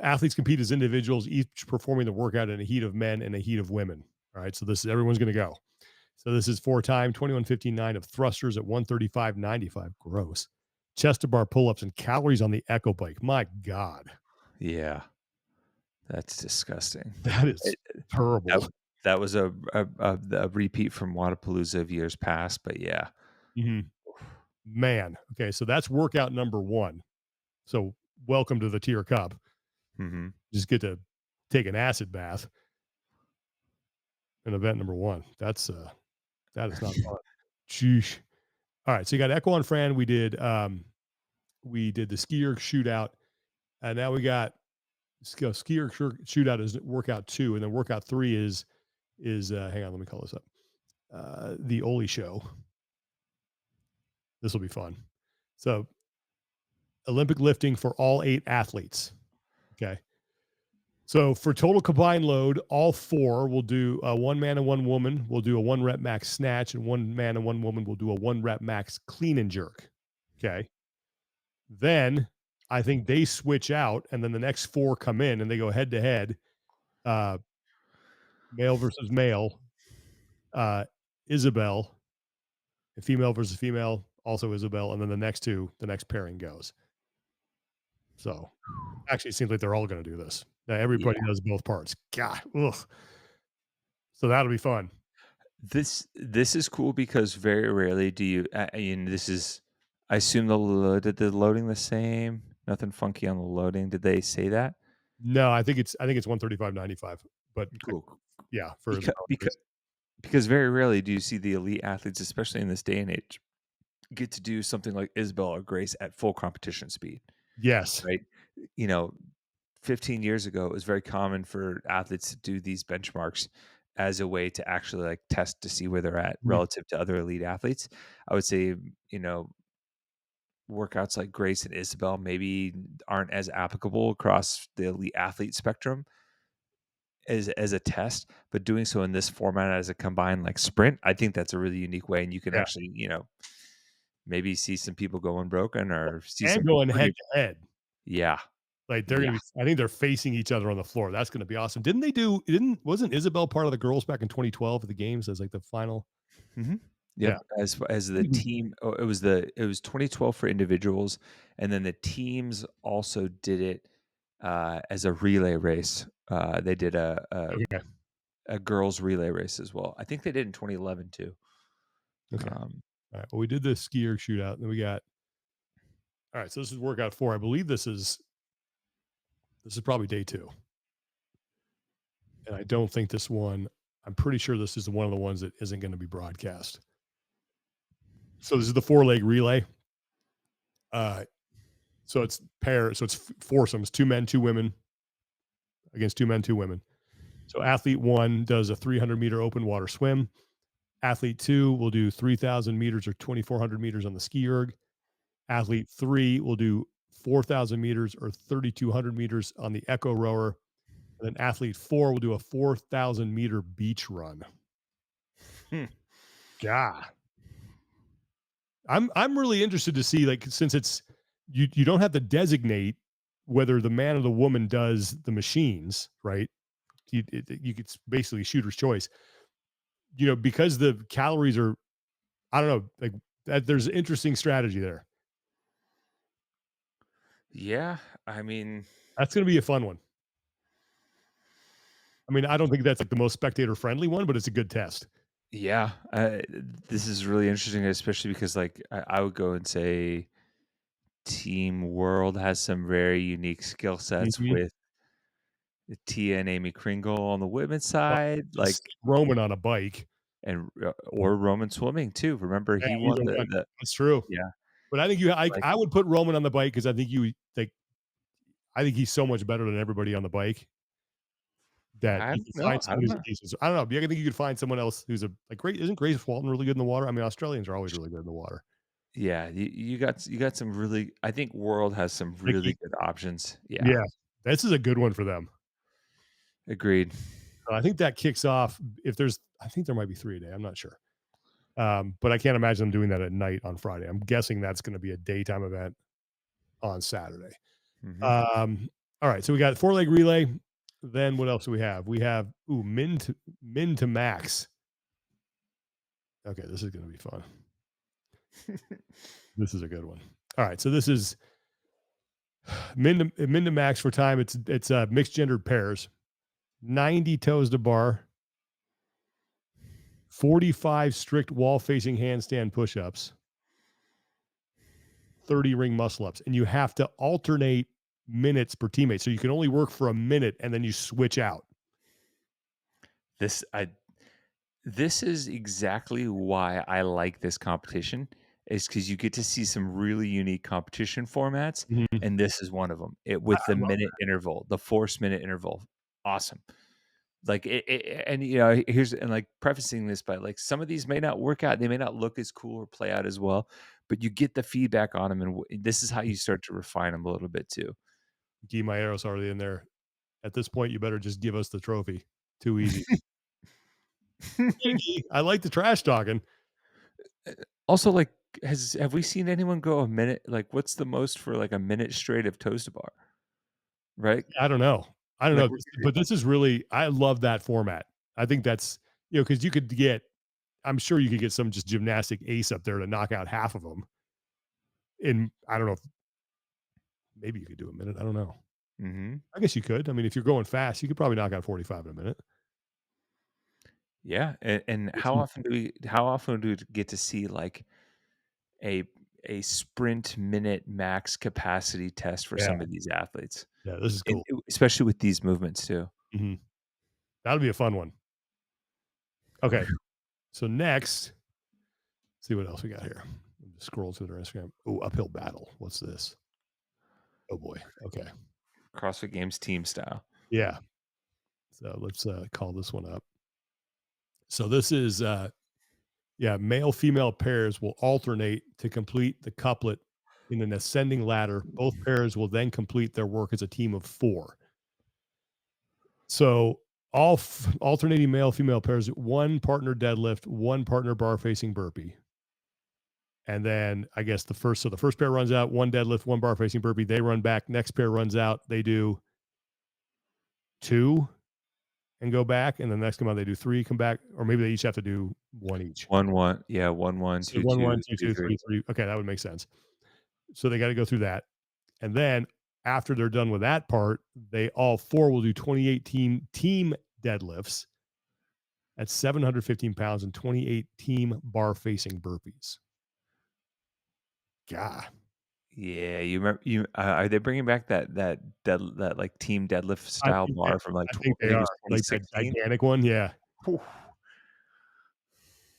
athletes compete as individuals, each performing the workout in a heat of men and a heat of women. All right. So this is everyone's going to go. So this is 4 time 21:59 of thrusters at 135.95. Gross. Chest to bar pull ups and calories on the echo bike. My God, Yeah, that's disgusting. that is It, that terrible. that was a repeat from Wodapalooza of years past, but yeah. Mhm. Man. Okay. So that's workout number one. So welcome to the tier cup. Hmm. Just get to take an acid bath in event number one. That is not fun. Sheesh. All right. So you got Echo and Fran. We did the skier shootout. And now we got shootout is workout two. And then workout three is hang on, let me call this up. The Oli show. This will be fun. So Olympic lifting for all 8 athletes. Okay. So for total combined load, all four will do one man and one woman will do a 1 rep max snatch, and one man and one woman will do a 1 rep max clean and jerk. Okay. Then I think they switch out, and then the next four come in and they go head to head, uh, male versus male, uh, Isabel, and female versus female, also Isabel, and then the next pairing goes. So actually, it seems like they're all going to do this. Now, everybody Yeah. does both parts. God, ugh. So that'll be fun. This is cool because very rarely do you and this is I assume did the loading the same? Nothing funky on the loading. Did they say that? No, I think it's 135.95, but Cool. yeah, for the Because boundaries. because very rarely do you see the elite athletes, especially in this day and age, get to do something like Isabel or Grace at full competition speed, Yes. right? You know, 15 years ago, it was very common for athletes to do these benchmarks as a way to actually like test to see where they're at Mhm. relative to other elite athletes. I would say, you know, workouts like Grace and Isabel maybe aren't as applicable across the elite athlete spectrum as a test, but doing so in this format as a combined like sprint, I think that's a really unique way. And you can Yeah. actually, maybe see some people going broken or see And some people going head pretty, to head. yeah, Like, they're yeah. gonna be I think they're facing each other on the floor. That's gonna be awesome. Didn't wasn't Isabel part of the girls back in 2012 at the games as, like, the final? Mhm. Yeah. Yep, as the Mhm. team it was 2012 for individuals, and then the teams also did it, as a relay race. They did Okay. a girls relay race as well. I think they did in 2011 too. Okay. Um, Alright. Well, we did the skier shootout, and then we got alright, so this is workout 4. I believe this is probably day 2, and I don't think this one I'm pretty sure this is one of the ones that isn't gonna be broadcast. So this is the 4-leg relay. Uh, so it's foursomes, 2 men, 2 women against 2 men, 2 women. So athlete 1 does a 300-meter open water swim. Athlete 2 will do 3,000 meters or 2,400 meters on the ski erg. Athlete 3 will do 4,000 meters or 3,200 meters on the echo rower. And then athlete 4 will do a 4,000-meter beach run. hmm, God, I'm really interested to see, like, since it's you don't have to designate whether the man or the woman does the machines, right? You could basically shooter's choice. Because the calories are, I don't know, like that. There's interesting strategy there. yeah, I mean, That's going to be a fun one. I mean, I don't think that's like the most spectator friendly one, but it's a good test. yeah, this is really interesting, especially because like I would go and say Team World has some very unique skill sets Mhm. with Tia and Amy Kringle on the women's side. Just Like, Roman on a bike. and or Roman swimming too. Remember Yeah, he won either one. the That's true. yeah, But I think like I would put Roman on the bike because I think he's so much better than everybody on the bike that I you don't can know. find I someone don't who's a know. decent. I don't know. I think you could find someone else who's a like great. Isn't Grace Walton really good in the water? I mean, Australians are always really good in the water. Yeah, you got some really I think World has some really Nikki, good options. Yeah, yeah, this is a good one for them. agreed. I think that kicks off if there's. I think there might be 3 a day. I'm not sure, but I can't imagine them doing that at night on Friday. I'm guessing that's going to be a daytime event on Saturday. Mhm. Um, all right, so we got 4-leg relay. Then what else do we have? We have min to max. Okay, this is going to be fun. This is a good one. All right, so this is min to max for time. It's mixed gendered pairs. 90 toes to bar. 45 strict wall facing handstand push ups. 30 ring muscle ups, and you have to alternate minutes per teammate. So you can only work for a minute and then you switch out. This I This is exactly why I like this competition, is because you get to see some really unique competition formats, Mhm. and this is one of them. It I with the love minute interval, the forced minute interval. Awesome. Like, and, you know, here's and, like, prefacing this by, like, some of these may not work out, they may not look as cool or play out as well, but you get the feedback on them, and this is how that. you start to refine them a little bit too. Guy Maiero's already in there. At this point, you better just give us the trophy. Too easy. Hey, Guy, I like the trash talking. Also, like, have we seen anyone go a minute like, what's the most for, like, a minute straight of toes to bar? Right? I don't know. I don't Like, know, but this is really I love that format. I think that's because you could get I'm sure you could get some just gymnastic ace up there to knock out half of them. In I don't know if maybe you could do a minute. I don't know. mhm. I guess you could. I mean, if you're going fast, you could probably knock out 45 in a minute. Yeah, and If you how often do we get to see, like, a sprint minute max capacity test for Yeah, some of these athletes? yeah, this is And cool. especially with these movements too. Mhm. That'll be a fun one. Okay, so next, see what else we got here. Let me just scroll through their Instagram. Oh, uphill battle. What's this? Oh boy. Okay. CrossFit Games team style. Yeah. So let's call this one up. So this is yeah, male female pairs will alternate to complete the couplet in an ascending ladder. Both pairs will then complete their work as a team of 4. So alternating male female pairs, one partner deadlift, one partner bar facing burpee. And then I guess the first pair runs out, one deadlift, one bar facing burpee, they run back, next pair runs out, they do 2 and go back, and the next come out they do 3, come back, or maybe they each have to do 1 each. 1-1. Yeah, 1-1, So 2-2, 1, 2, 2, 3-3. 3, 3. Okay, that would make sense. So they got to go through that. And then after they're done with that part, they all 4 will do 28 team deadlifts at 715 pounds and 28 team bar facing burpees. God, Yeah, you remember are they bringing back that, like, team deadlift I style think they, bar from, like, I think I they think it are was like that 2016? gigantic one. Yeah, Whew.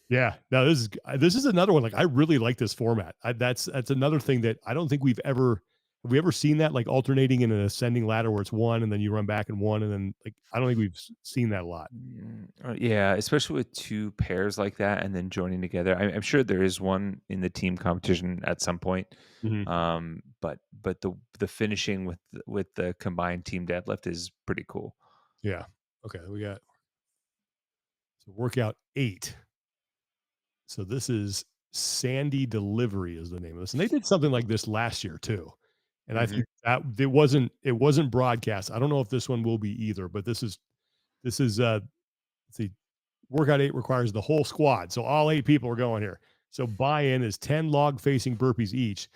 yeah. No, this is another one. Like I really like this format. That's another thing that I don't think we've ever have we ever seen that like alternating in an ascending ladder where it's one and then you run back and one and then like I don't think we've seen that a lot. Yeah, especially with 2 pairs like that and then joining together. I'm sure there is one in the team competition at some point, Mhm. but the finishing with the combined team deadlift is pretty cool. Yeah. Okay. We got so workout 8. So this is Sandy Delivery is the name of this. And they did something like this last year too. And I Mhm. think that it wasn't broadcast. I don't know if this one will be either, but this is let's see, workout 8 requires the whole squad. So all 8 people are going here. So buy-in is 10 log facing burpees each.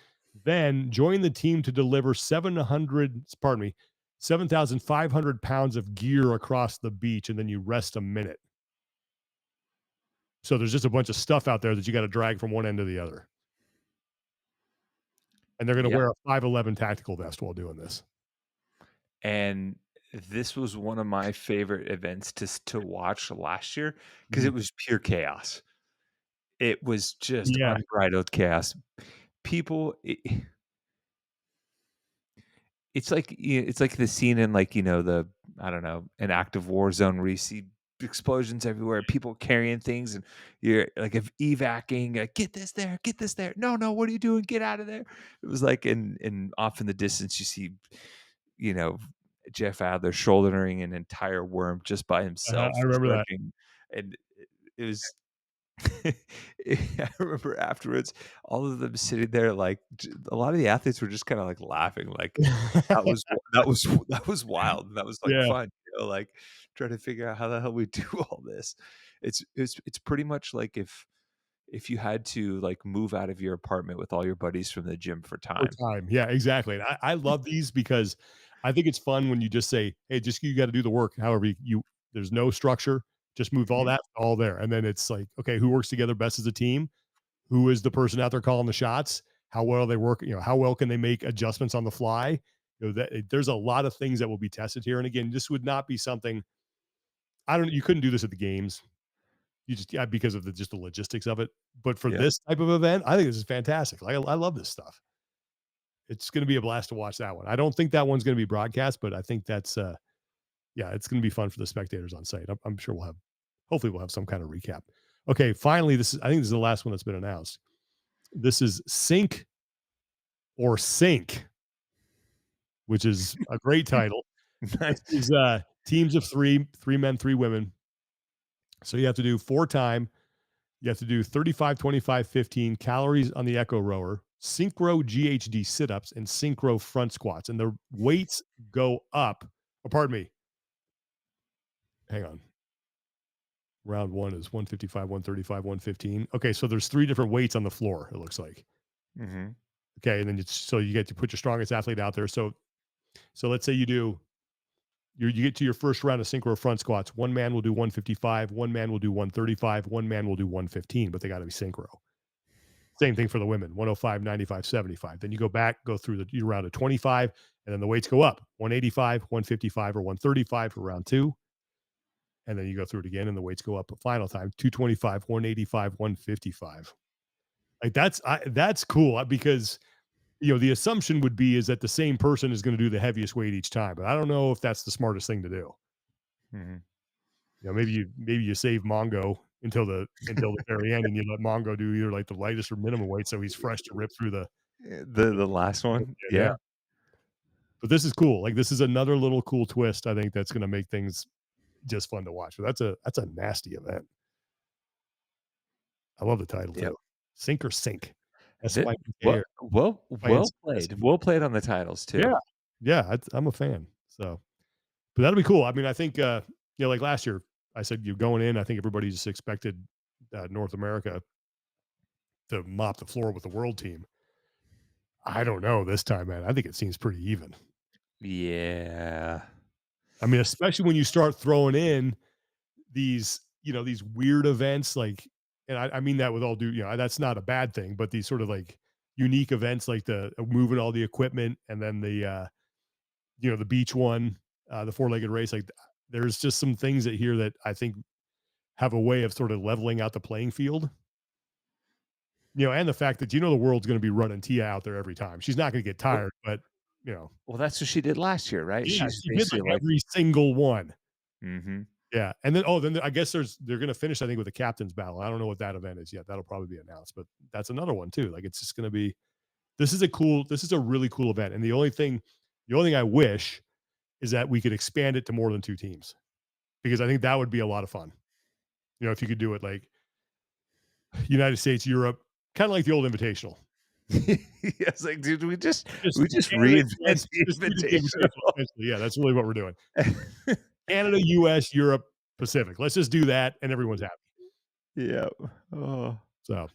Then join the team to deliver 7,500 pounds of gear across the beach, and then you rest a minute. So there's just a bunch of stuff out there that you got to drag from one end to the other. And they're going to Yep, wear a 511 tactical vest while doing this. and This was one of my favorite events to watch last year because Mhm. it was pure chaos. It was just Yeah. unbridled chaos. People, it's like the scene in, like, the I don't know, an active war zone where you see explosions everywhere, people carrying things, and you're like evacing, get this there. No, no, what are you doing? Get out of there. It was like in off in the distance you see, you know, Jeff Adler shouldering an entire worm just by himself, I remember that. trudging, and it was I remember afterwards, all of them sitting there, like, a lot of the athletes were just kinda, like, laughing, like, that was wild, and that was, like, Yeah, fun, like, trying to figure out how the hell we do all this. It's pretty much like if you had to, like, move out of your apartment with all your buddies from the gym for for time. time. Yeah, exactly, and I love these because I think it's fun when you just say, "Hey, just you gotta do the work." However, there's no structure, just move all Mhm. that all there, and then it's like, okay, who works together best as a team? Who is the person out there calling the shots? How well they work, how well can they make adjustments on the fly? There's a lot of things that will be tested here, and again, this would not be something I don't you couldn't do this at the games. You just yeah, because of just the logistics of it. But for Yep. this type of event, I think this is fantastic. Like I love this stuff. It's going to be a blast to watch that one. I don't think that one's going to be broadcast, but I think that's yeah, it's going to be fun for the spectators on site. I'm sure hopefully we'll have some kind of recap. Okay, finally, I think this is the last one that's been announced. This is Sync or Sink, which is a great title. This Nice. is teams of three men, three women. So you have to do four time. You have to do 35, 25, 15 calories on the echo rower, synchro GHD sit ups, and synchro front squats. And the weights go up. Oh, pardon me. Hang on. Round one is 155, 135, 115. Okay. So there's three different weights on the floor, it looks like. Mhm. Okay. And then so you get to put your strongest athlete out there. So let's say you get to your first round of synchro front squats. One man will do 155, one man will do 135, one man will do 115, but they got to be synchro. Same thing for the women 105, 95, 75. Then you go back, go through your round of 25, and then the weights go up 185, 155, or 135 for round two. And then you go through it again, and the weights go up a final time 225, 185, 155. Like that's cool because the assumption would be is that the same person is going to do the heaviest weight each time, but I don't know if that's the smartest thing to do. Mhm. Maybe you save Mongo until the very end, and you let Mongo do either like the lightest or minimum weight, so he's fresh to rip through the. The last one? Yeah, Yeah. but this is cool. Like this is another little cool twist. I think that's going to make things just fun to watch. But that's a nasty event. I love the title Yep. too. Sink or Sink. The SYNK well or well played. Well played on the titles too. Yeah, yeah. I'm a fan. So, but that'll be cool. I mean, I think like last year, I said you going in. I think everybody just expected North America to mop the floor with the world team. I don't know this time, man. I think it seems pretty even. Yeah. I mean, especially when you start throwing in these weird events like, and I mean that with all due, that's not a bad thing, but these sort of like unique events like the moving all the equipment and then the beach one, the four-legged race, like there's just some things that here that I think have a way of sort of leveling out the playing field. And the fact that the world's going to be running Tia out there every time. She's not going to get Well tired, but you know, well, that's what she did last year, right? yeah, She's she did basically like like every single one. mhm. Yeah, and then I guess they're gonna finish, I think, with the captain's battle. I don't know what that event is yet. That'll probably be announced, but that's another one too. Like it's just gonna be this is a really cool event. And the only thing I wish is that we could expand it to more than two teams. Because I think that would be a lot of fun. If you could do it like United States, Europe, kind of like the old invitational. Yeah, it's like, dude, Just we just Canada, reinvent US, the just we did the invitational invitational. essentially. Yeah, that's really what we're doing. Canada, US, Europe, Pacific. Let's just do that and everyone's happy. Yeah. Oh. So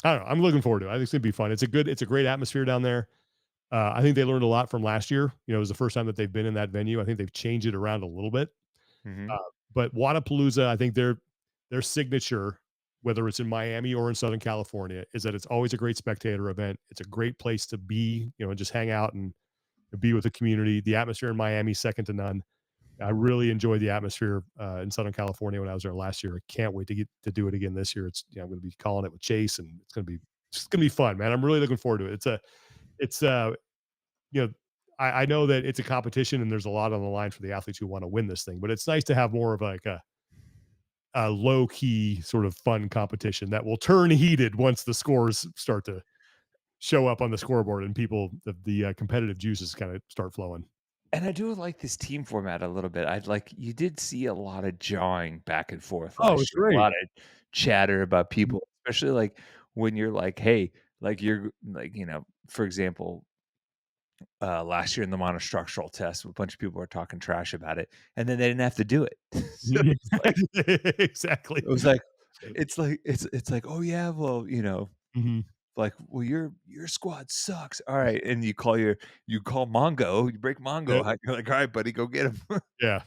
I don't know. I'm looking forward to it. I think it's gonna be fun. It's a great atmosphere down there. I think they learned a lot from last year. It was the first time that they've been in that venue. I think they've changed it around a little bit. Uh, Mhm. but Wodapalooza, I think their signature, whether it's in Miami or in Southern California, is that it's always a great spectator event. It's a great place to be, and just hang out and be with the community. The atmosphere in Miami, second to none. I really enjoyed the atmosphere in Southern California when I was there last year. I can't wait to get to do it again this year. I'm going to be calling it with Chase, and it's going to be fun, man. I'm really looking forward to it. It's you know, I know that it's a competition and there's a lot on the line for the athletes who want to win this thing, but it's nice to have more of like a low key sort of fun competition that will turn heated once the scores start to show up on the scoreboard and the competitive juices kind of start flowing. And I do like this team format a little bit. I'd like you did see a lot of jawing back and forth Oh, last it's year, a great. lot of chatter about people, especially like when you're like, hey, like you're like, for example, last year in the monostructural test, a bunch of people were talking trash about it, and then they didn't have to do it. So it's like Exactly. it was like it's like, oh yeah, well, Mhm. like, well, your squad sucks. All right, and you call Mongo, you break Yeah. Mongo. You're like, all right, buddy, go get him. Yeah.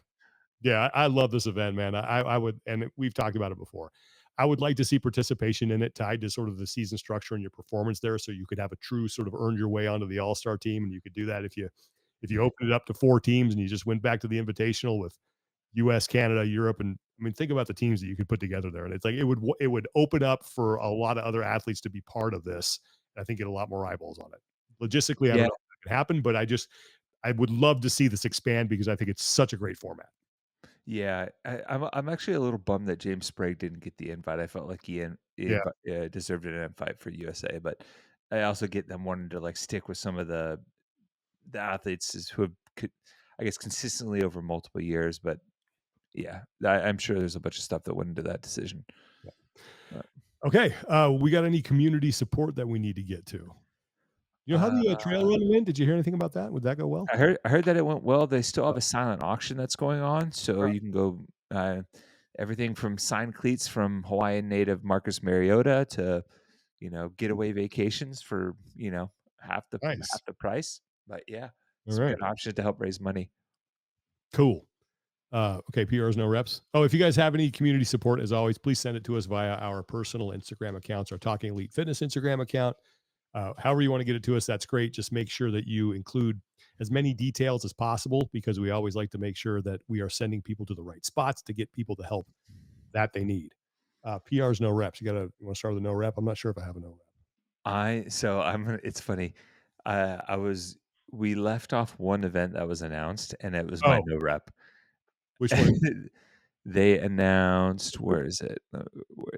Yeah, I love this event, man. I would, and we've talked about it before. I would like to see participation in it tied to sort of the season structure and your performance there, so you could have a true sort of earn your way onto the All-Star team, and you could do that if you open it up to 4 teams and you just went back to the invitational with US, Canada, Europe, and I mean, think about the teams that you could put together there, and it's like it would open up for a lot of other athletes to be part of this. I think get a lot more eyeballs on it. Logistically, I don't Yeah, know if that can happen, but I would love to see this expand because I think it's such a great format. yeah. I'm actually a little bummed that James Sprague didn't get the invite. I felt like Yeah. deserved an invite for USA, but I also get them wanting to like stick with some of the athletes who have, I guess, consistently over multiple years. But yeah, I'm sure there's a bunch of stuff that went into that decision. But, Okay. We got any community support that we need to get to? You know how the trail uh, run went? Did you hear anything about that? Would that go well? I heard that it went well. They still Uh, have a silent auction that's going on, so you can go everything from signed cleats from Hawaiian native Marcus Mariota to getaway vacations for half the nice. price. But yeah, All some right. good options to help raise money. Cool. Okay, PRs, no reps. Oh, if you guys have any community support, as always, please send it to us via our personal Instagram accounts, our Talking Elite Fitness Instagram account. However you want to get it to us, that's great. Just make sure that you include as many details as possible because we always like to make sure that we are sending people to the right spots to get people the help that they need. PRs, no reps. You want to start with a no rep? I'm not sure if I have a no rep. It's funny. I was We left off one event that was announced, and it was my Oh, no rep. which one? They announced, where is it? Where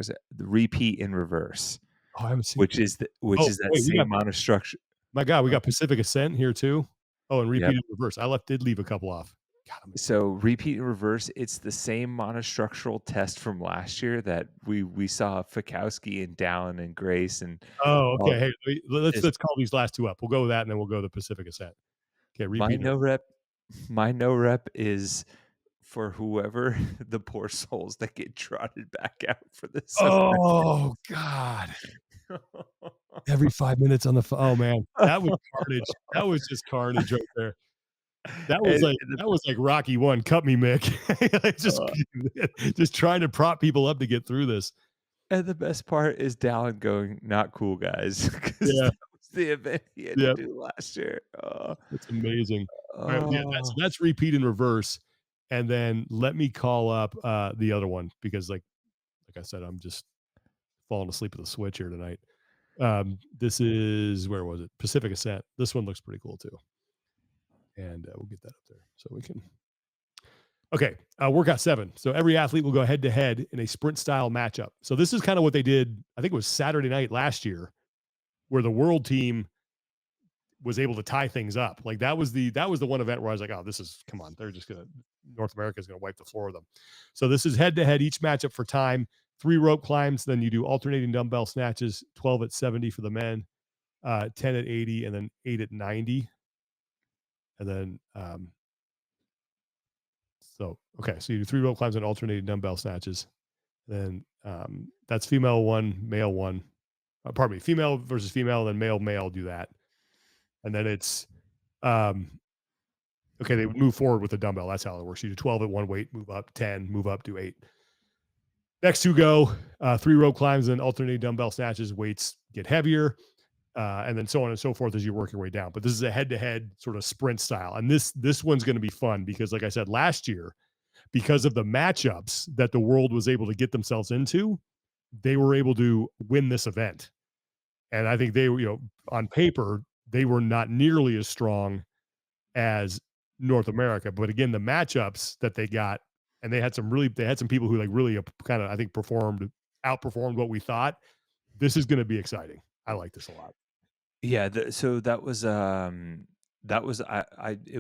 is it? The repeat in reverse, Oh, I haven't seen which it. is which Oh, is that wait, same monostructure. my God, we Oh, got Pacific Ascent here too. Oh, and yep. repeated reverse. Did leave a couple off. God, So repeat in reverse, it's the same monostructural test from last year that we saw Fikowski and Dallin and Grace and oh, all okay. Hey, let's this. call these last two up. We'll go with that, and then we'll go to the Pacific Ascent. Okay, My repeated. no rep, my no rep is for whoever the poor souls that get trotted back out for this event. Oh God! Every 5 minutes on the phone. Oh man, that was carnage. That was just carnage right there. And That was like Rocky One. Cut me, Mick. just uh, just trying to prop people up to get through this. and the best part is Dallin going, "Not cool, guys," because Yeah, that was the event he had to yeah, do last year. that's amazing. All right, yeah, Oh. that's repeat in reverse, and then let me call up the other one because like I said, I'm just falling asleep at the switch here tonight. This is where was it? Pacific Ascent. This one looks pretty cool too, and we'll get that up there so we can. Okay, workout 7. So every athlete will go head to head in a sprint style matchup. So this is kind of what they did. I think it was Saturday night last year, where the world team was able to tie things up. Like that was the one event where I was like, oh, this is come on, they're just gonna North America is gonna wipe the floor with them. So this is head to head each matchup for time. 3 rope climbs, then you do alternating dumbbell snatches, 12 at 70 for the men, 10 at 80, and then 8 at 90. And then so you do 3 rope climbs and alternating dumbbell snatches. Then that's female one, male one. Pardon me, female versus female, then male do that. And then it's um okay, they move forward with the dumbbell. That's how it works. You do 12 at one weight, move up 10, move up to 8. Next two go 3 rope climbs and alternating dumbbell snatches. Weights get heavier. and then so on and so forth as you work your way down. But this is a head-to-head sort of sprint style, and this one's going to be fun because, like I said last year, because of the matchups that the world was able to get themselves into, they were able to win this event. And I think they were, on paper, they were not nearly as strong as North America. But again, the matchups that they got, and they had some people who like really kind of, I think, outperformed what we thought. This is going to be exciting. I like this a lot. Yeah, so that was it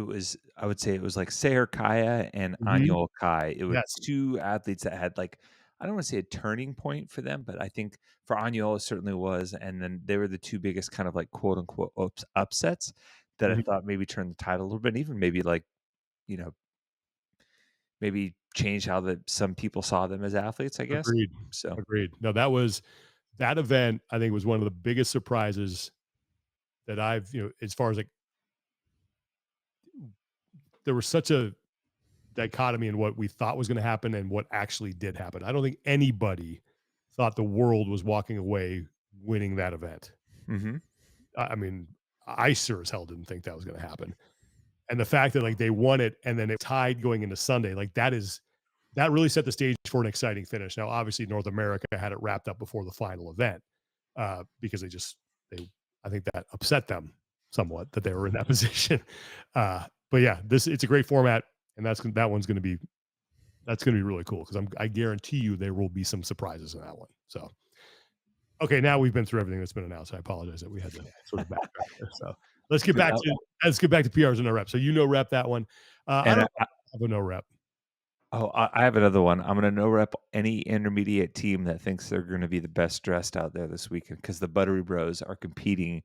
was I would say it was like Seher Kaya and Mhm. Anil Kai. It were Yes. 2 athletes that had like I don't wanna say a turning point for them, but I think for Anil it certainly was, and then they were the 2 biggest kind of like quote unquote upsets that I Mhm. thought maybe turned the tide a little bit, and even maybe like, you know, maybe change how some people saw them as athletes, I guess. Agreed. So Agreed. No, that event, I think, was one of the biggest surprises that as far as like, there was such a dichotomy in what we thought was going to happen and what actually did happen. I don't think anybody thought the world was walking away winning that event. mhm. I mean, I sure as hell didn't think that was going to happen. And the fact that like they won it and then it tied going into Sunday, like that really set the stage for an exciting finish. Now, obviously, North America had it wrapped up before the final event because they I think that upset them somewhat that they were in that position. But yeah, it's a great format, and that's gonna be really cool because I guarantee you there will be some surprises in that one. So okay, now we've been through everything that's been announced. I apologize that we had to sort of backtrack there. So let's get But back to let's get back to PRs and no rep. So rep that one. I and don't have a no rep. Oh, I have another one. I'm gonna no rep any intermediate team that thinks they're gonna be the best dressed out there this weekend because the Buttery Bros are competing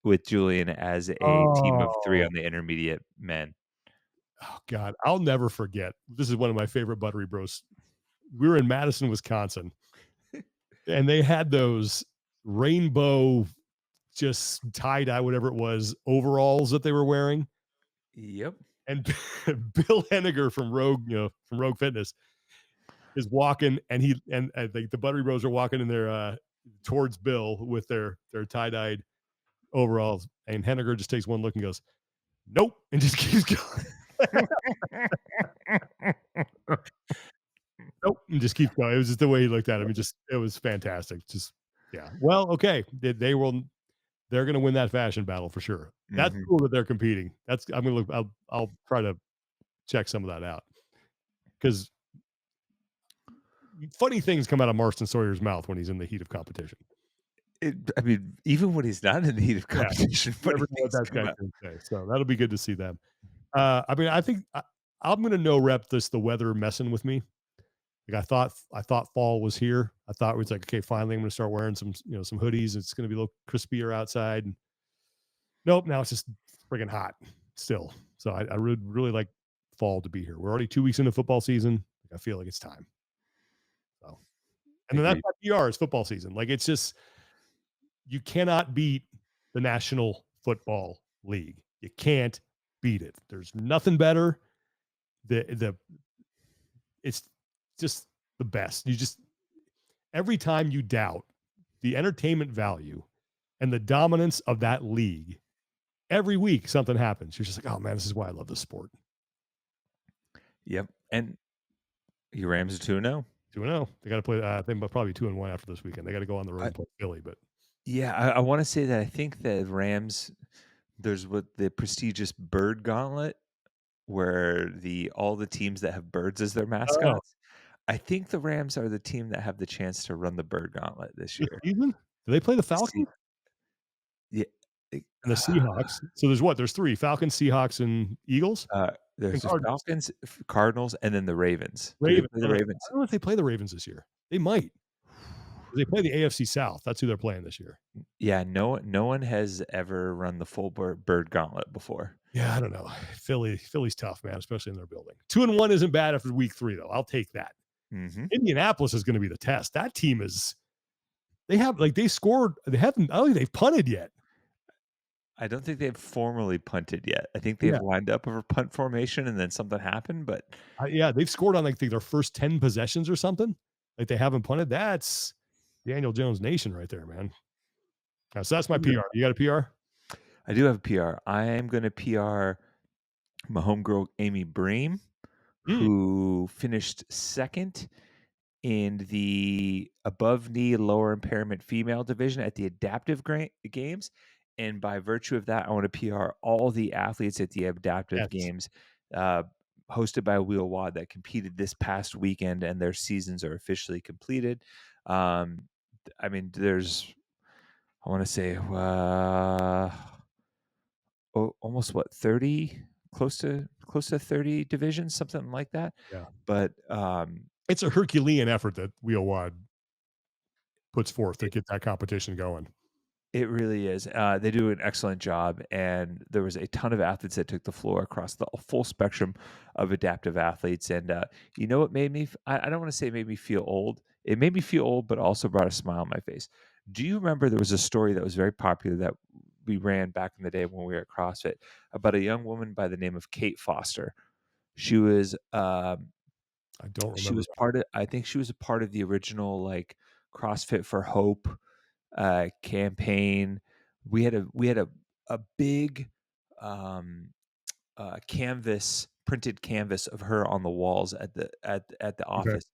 with Julian as a team of 3 Oh, on the intermediate men. oh God, I'll never forget. This is one of my favorite Buttery Bros. We were in Madison, Wisconsin, and they had those rainbow, just tie dye, whatever it was, overalls that they were wearing. Yep. And Bill Henniger from Rogue Fitness is walking, and I think the Buttery Bros are walking in their towards Bill with their tie dyed overalls, and Henniger just takes one look and goes, "Nope," and just keeps going. Nope, and just keeps going. It was just the way he looked at him. It was fantastic. Just yeah. Well, okay, they're going to win that fashion battle for sure. That's Mhm. cool that they're competing. I'm gonna look. I'll try to check some of that out because funny things come out of Marston Sawyer's mouth when he's in the heat of competition. I mean, even when he's not in the heat of Yeah, competition, you funny never know what things that come guy's out. gonna say, so that'll be good to see them. I mean, I think I'm gonna no rep the weather messing with me. Like, I thought fall was here. I thought it was like, okay, finally, I'm gonna start wearing some hoodies. It's gonna be a little crispier outside. And nope, now it's just friggin' hot still. So I really like fall to be here. We're already 2 weeks into football season. I feel like it's time. So, and then that's Agreed. my PR is football season. Like, it's just you cannot beat the National Football League. You can't beat it. There's nothing better. The It's just the best. Every time you doubt the entertainment value and the dominance of that league, every week something happens. You're just like, oh man, this is why I love this sport. Yep, and your Rams are 2-0. 2-0. They got to play. I think probably 2-1 after this weekend. They got to go on the road I and play Philly. But yeah, I wanna say that I think that Rams there's what the prestigious bird gauntlet where all the teams that have birds as their oh, mascots. I think the Rams are the team that have the chance to run the bird gauntlet this this year. season, do they play the See, Falcons yeah, eh, and the Seahawks? So there's what? There's three: Falcons, Seahawks, and Eagles there's and the Cardinals. Falcons, Cardinals, and then the Ravens. Do they Ravens. play I the don't Ravens? know if they play the Ravens this year. They might. They play the AFC South. That's who they're playing this year. Yeah, no one has ever run the full bird gauntlet before. Yeah, I don't know. Philly's tough, man, especially in their building. 2-1 isn't bad after week 3, though. I'll take that. Mhm. Indianapolis is going to be the test. That team is. They have like they scored. They haven't. I don't think they've punted yet. I don't think they've formally punted yet. I think they've Yeah, lined up over punt formation and then something happened, but yeah, they've scored on like their first 10 possessions or something. Like they haven't punted. That's Daniel Jones Nation right there, man. So that's my PR. You got a PR? I do have a PR. I am going to PR my homegirl Amy Bream, Mm, who finished second in the above knee lower impairment female division at the adaptive games. And by virtue of that, I want to PR all the athletes at the adaptive yes. games uh, hosted by Wheel Wad that competed this past weekend, and their seasons are officially completed. I mean, I want to say, almost what, 30, close to 30 divisions, something like that. Yeah. But It's a Herculean effort that Wheel Wad puts forth to it, get that competition going. it really is. They do an excellent job, and there was a ton of athletes that took the floor across the full spectrum of adaptive athletes. And you know what made me? I don't want to say it made me feel old. It made me feel old, but also brought a smile on my face. Do you remember there was a story that was very popular that we ran back in the day when we were at CrossFit about a young woman by the name of Kate Foster? She was I don't she remember was that. part of I think she was a part of the original, like, CrossFit for Hope, campaign. We had a big, um, printed canvas of her on the walls at the Okay. office.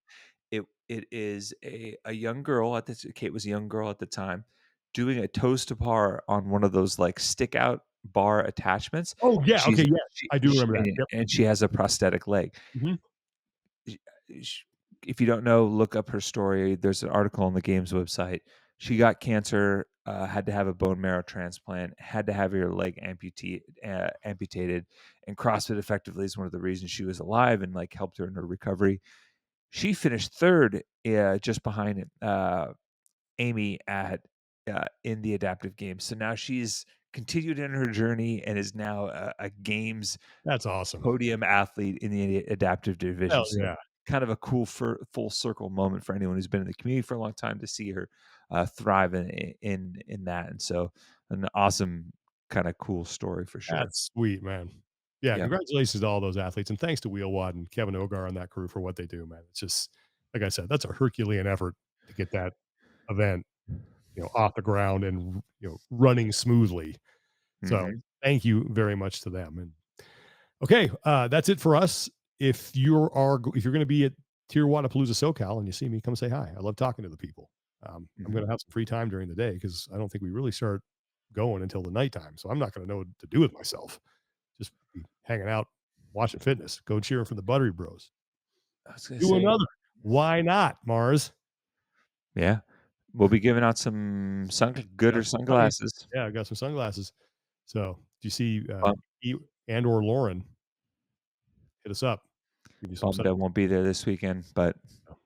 It is a young girl at this Kate was a young girl at the time, doing a toes to bar on one of those, like, stick out bar attachments. Oh, yeah. Okay. She's Yeah. she I do she remember that. Yep. and she has a prosthetic leg. Mhm. Sh sh If you don't know, look up her story. There's an article on the game's website. She got cancer, had to have a bone marrow transplant, had to have her leg amputated, and CrossFit effectively is one of the reasons she was alive and, like, helped her in her recovery. She finished 3rd, just behind, Amy in the adaptive games. So now she's continued in her journey and is now a games That's awesome. podium athlete in the adaptive division. Hell So yeah. kind of a cool full circle moment for anyone who's been in the community for a long time to see her thrive in that. And so an awesome kind of cool story for sure. That's sweet, man. Yeah, Yeah. congratulations to all those athletes, and thanks to Wheel Wad and Kevin Ogar and that crew for what they do, man. It's just like I said, that's a Herculean effort to get that event, off the ground and, running smoothly. So, Hmm. thank you very much to them, and okay, that's it for us. If you're gonna be at TYR Wodapalooza SoCal and you see me, come say hi. I love talking to the people. I'm Hmm. gonna have some free time during the day because I don't think we really start going until the nighttime, so I'm not gonna know what to do with myself. Just be hanging out, watching fitness, go cheering for the Buttery Bros. I was gonna Do say, another. Why not, Mars? yeah, we'll be giving out some gooder Got some sunnies. sunglasses. Yeah, I got some sunglasses. So, if you see, Bum, you and or Lauren, hit us up. Give you some sun. Bummed I won't be there this weekend, but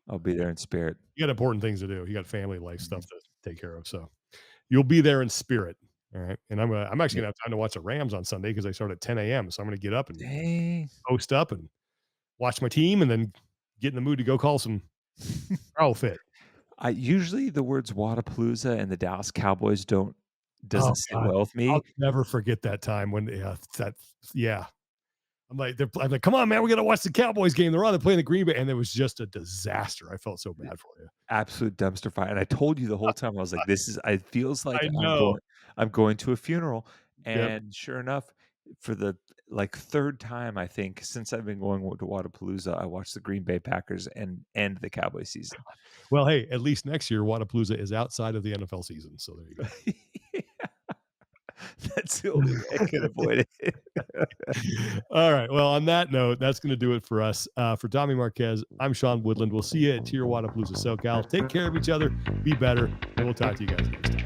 I'll be there in spirit. You got important things to do. You got family life stuff to take care of. So you'll be there in spirit. All right. And I'm actually Yeah. gonna have time to watch the Rams on Sunday because they start at 10 a.m. So I'm gonna get up and Dang. post up and watch my team and then get in the mood to go call some fit. I usually the words Wodapalooza and the Dallas Cowboys Oh doesn't sit God. well with I'll me. never forget that time when yeah. I'm like, come on, man, we gotta watch the Cowboys game. They're on, they're playing the Green Bay, and it was just a disaster. I felt so bad for you. Absolute dumpster fire. And I told you the whole time, I was like, this is it feels like I know. I'm going to a funeral. Yep. And sure enough, for the like 3rd time, I think, since I've been going to Wodapalooza, I watched the Green Bay Packers and end the Cowboy season. Well, hey, at least next year, Wodapalooza is outside of the NFL season. So there you go. That's the only way I could avoid it. All right. Well, on that note, that's going to do it for us. For Tommy Marquez, I'm Sean Woodland. We'll see you at TYR Wodapalooza SoCal. Take care of each other, be better, and we'll talk to you guys next time.